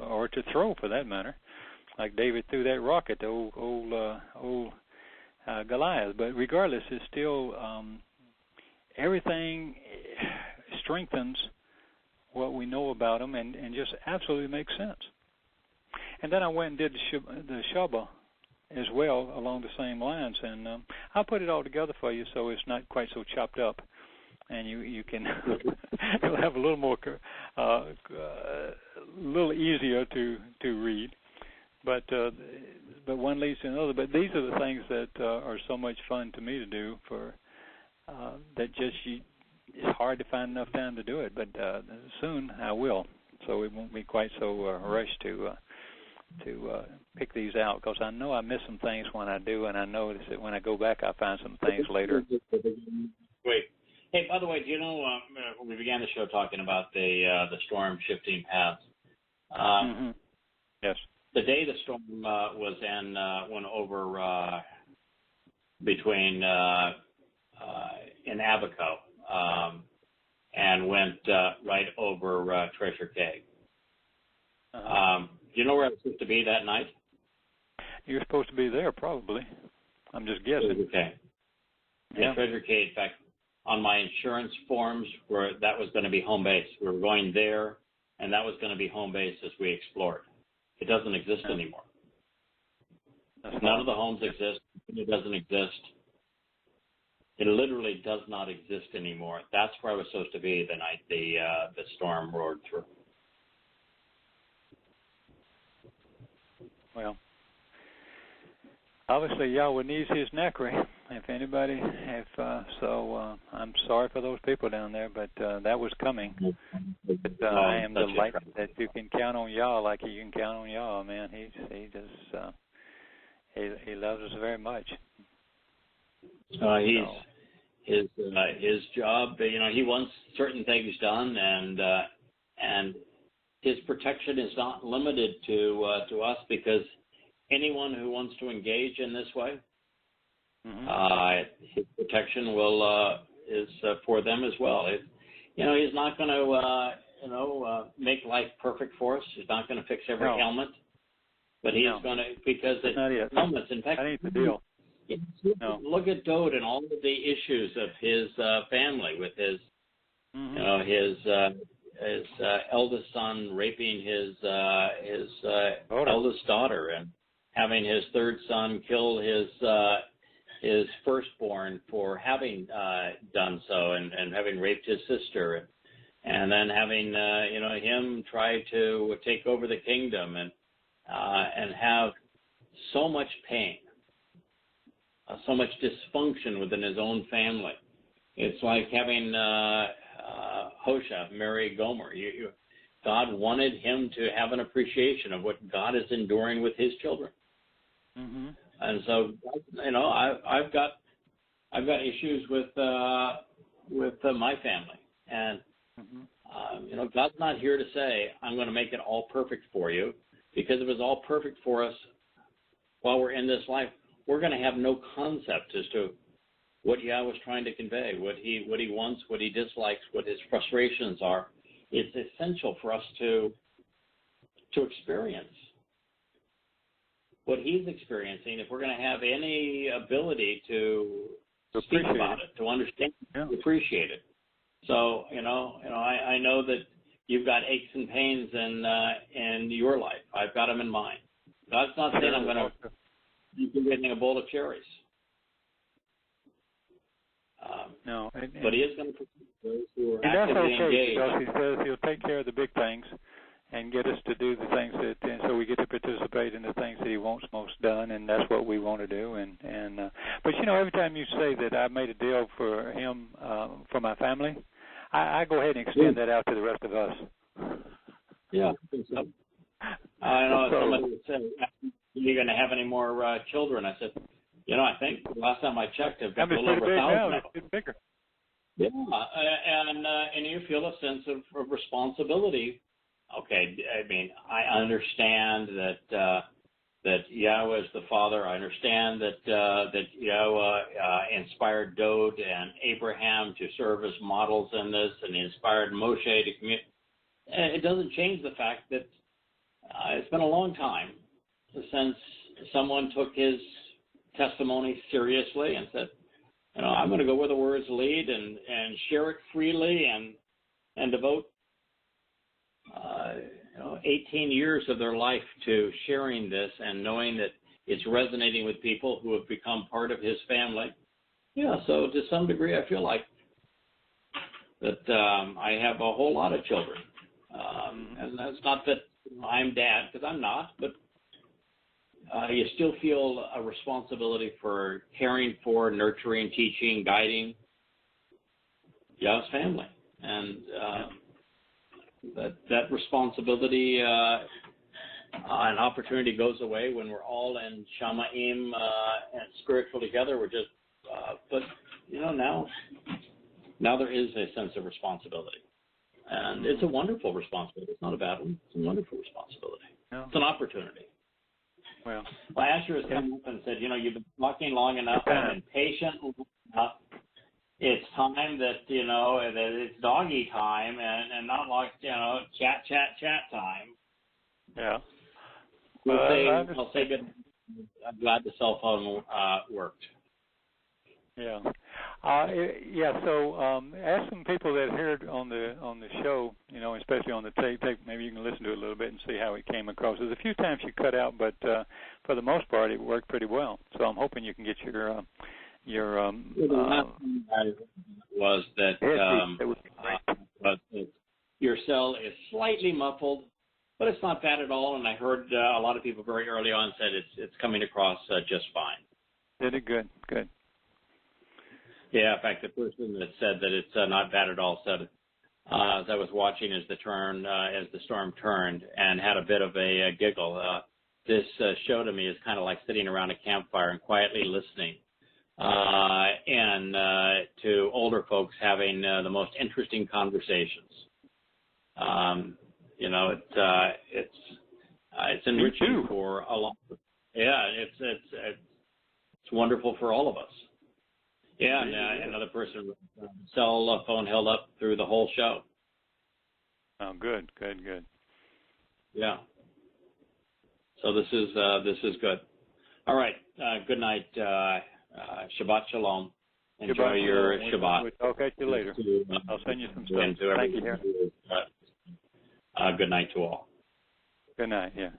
or to throw, for that matter. Like David threw that rock at the old Goliath. But regardless, it's still everything strengthens what we know about him and just absolutely makes sense. And then I went and did the Shabbat as well along the same lines, and I'll put it all together for you so it's not quite so chopped up, and you can you'll have a little more little easier to read, but one leads to another. But these are the things that are so much fun to me to do for that it's hard to find enough time to do it, but soon I will, so it won't be quite so rushed to pick these out, because I know I miss some things when I do, and I notice that when I go back I find some things later. Great. Hey, by the way, do you know we began the show talking about the storm shifting paths? Mm-hmm. Yes. The day the storm went over between in Abaco and went right over Treasure Cave. Do you know where I was supposed to be that night? You're supposed to be there, probably. I'm just guessing. Okay. Yeah, Treasure Cave. In fact, on my insurance forms, that was going to be home base. We were going there, and that was going to be home base as we explored. It doesn't exist anymore. None of the homes exist. It doesn't exist. It literally does not exist anymore. That's where I was supposed to be the night the storm roared through. Well, obviously Yahweh needs his Nakri. If anybody, I'm sorry for those people down there, but that was coming. But I am delighted that you can count on Yah like you can count on Yah, man. He loves us very much. His job, he wants certain things done, and his protection is not limited to us, because anyone who wants to engage in this way, his protection is for them as well. He's not going to make life perfect for us. He's not going to fix every ailment, but he's going to, because it's moments. In fact, that ain't the deal. Look at Dode and all of the issues of his family, with his his eldest son raping his eldest daughter, and having his third son kill his firstborn for having done so, and having raped his sister, and then having him try to take over the kingdom, and have so much pain, so much dysfunction within his own family. It's like having Hosea marry Gomer. God wanted him to have an appreciation of what God is enduring with his children. And so, I've got issues with my family, and God's not here to say, I'm going to make it all perfect for you, because if it was all perfect for us while we're in this life, we're going to have no concept as to what Yahweh is trying to convey, what he wants, what he dislikes, what his frustrations are. It's essential for us to experience what he's experiencing if we're going to have any ability to speak about it, to understand, to appreciate it. So, I know that you've got aches and pains in your life. I've got them in mine. God's not saying I'm going to be getting a bowl of cherries. But he is going to protect those who are actively engaged. Because he says he'll take care of the big things and get us to do the things so we get to participate in the things that he wants most done, and that's what we want to do. But every time you say that I made a deal for him, for my family, I go ahead and extend that out to the rest of us. Yeah, I think so. I know somebody would say, "Are you going to have any more children?" I said, I think last time I checked, I've got a little over 1,000. It's bigger. Yeah, and you feel a sense of responsibility. Okay, I mean, I understand that Yahweh is the Father. I understand that Yahweh inspired Dode and Abraham to serve as models in this, and he inspired Moshe to commit. It doesn't change the fact that it's been a long time since someone took his testimony seriously and said, I'm going to go where the words lead and share it freely and devote 18 years of their life to sharing this and knowing that it's resonating with people who have become part of his family. Yeah, so to some degree, I feel like that I have a whole lot of children. And that's not that I'm dad, because I'm not, but you still feel a responsibility for caring for, nurturing, teaching, guiding Yah's family. And that responsibility and opportunity goes away when we're all in Shamaim and spiritual together. We're just, but now there is a sense of responsibility. And it's a wonderful responsibility. It's not a bad one. It's a wonderful responsibility. It's an opportunity. Well, Asher has come up and said, you've been talking long enough. I've been patient enough. It's time that, that it's doggy time and not like, chat time. Yeah. I'll say good. I'm glad the cell phone worked. Yeah. So ask some people that heard on the show, especially on the tape. Maybe you can listen to it a little bit and see how it came across. There's a few times you cut out, but for the most part, it worked pretty well. So I'm hoping you can get your was that your cell is slightly muffled, but it's not bad at all. And I heard a lot of people very early on said it's coming across just fine. Did it good? Good. Yeah, in fact, the person that said that it's not bad at all said, as I was watching as the storm turned, and had a bit of a giggle. This show to me is kind of like sitting around a campfire and quietly listening, and to older folks having the most interesting conversations. It's enriching for a lot. Yeah, it's wonderful for all of us. Yeah, and another person, cell phone held up through the whole show. Oh, good. Yeah. So this is good. All right. Good night. Shabbat shalom. Enjoy your Shabbat. I'll catch you later. I'll send you some stuff. Thank you, Harry. Good night to all. Good night. Yeah.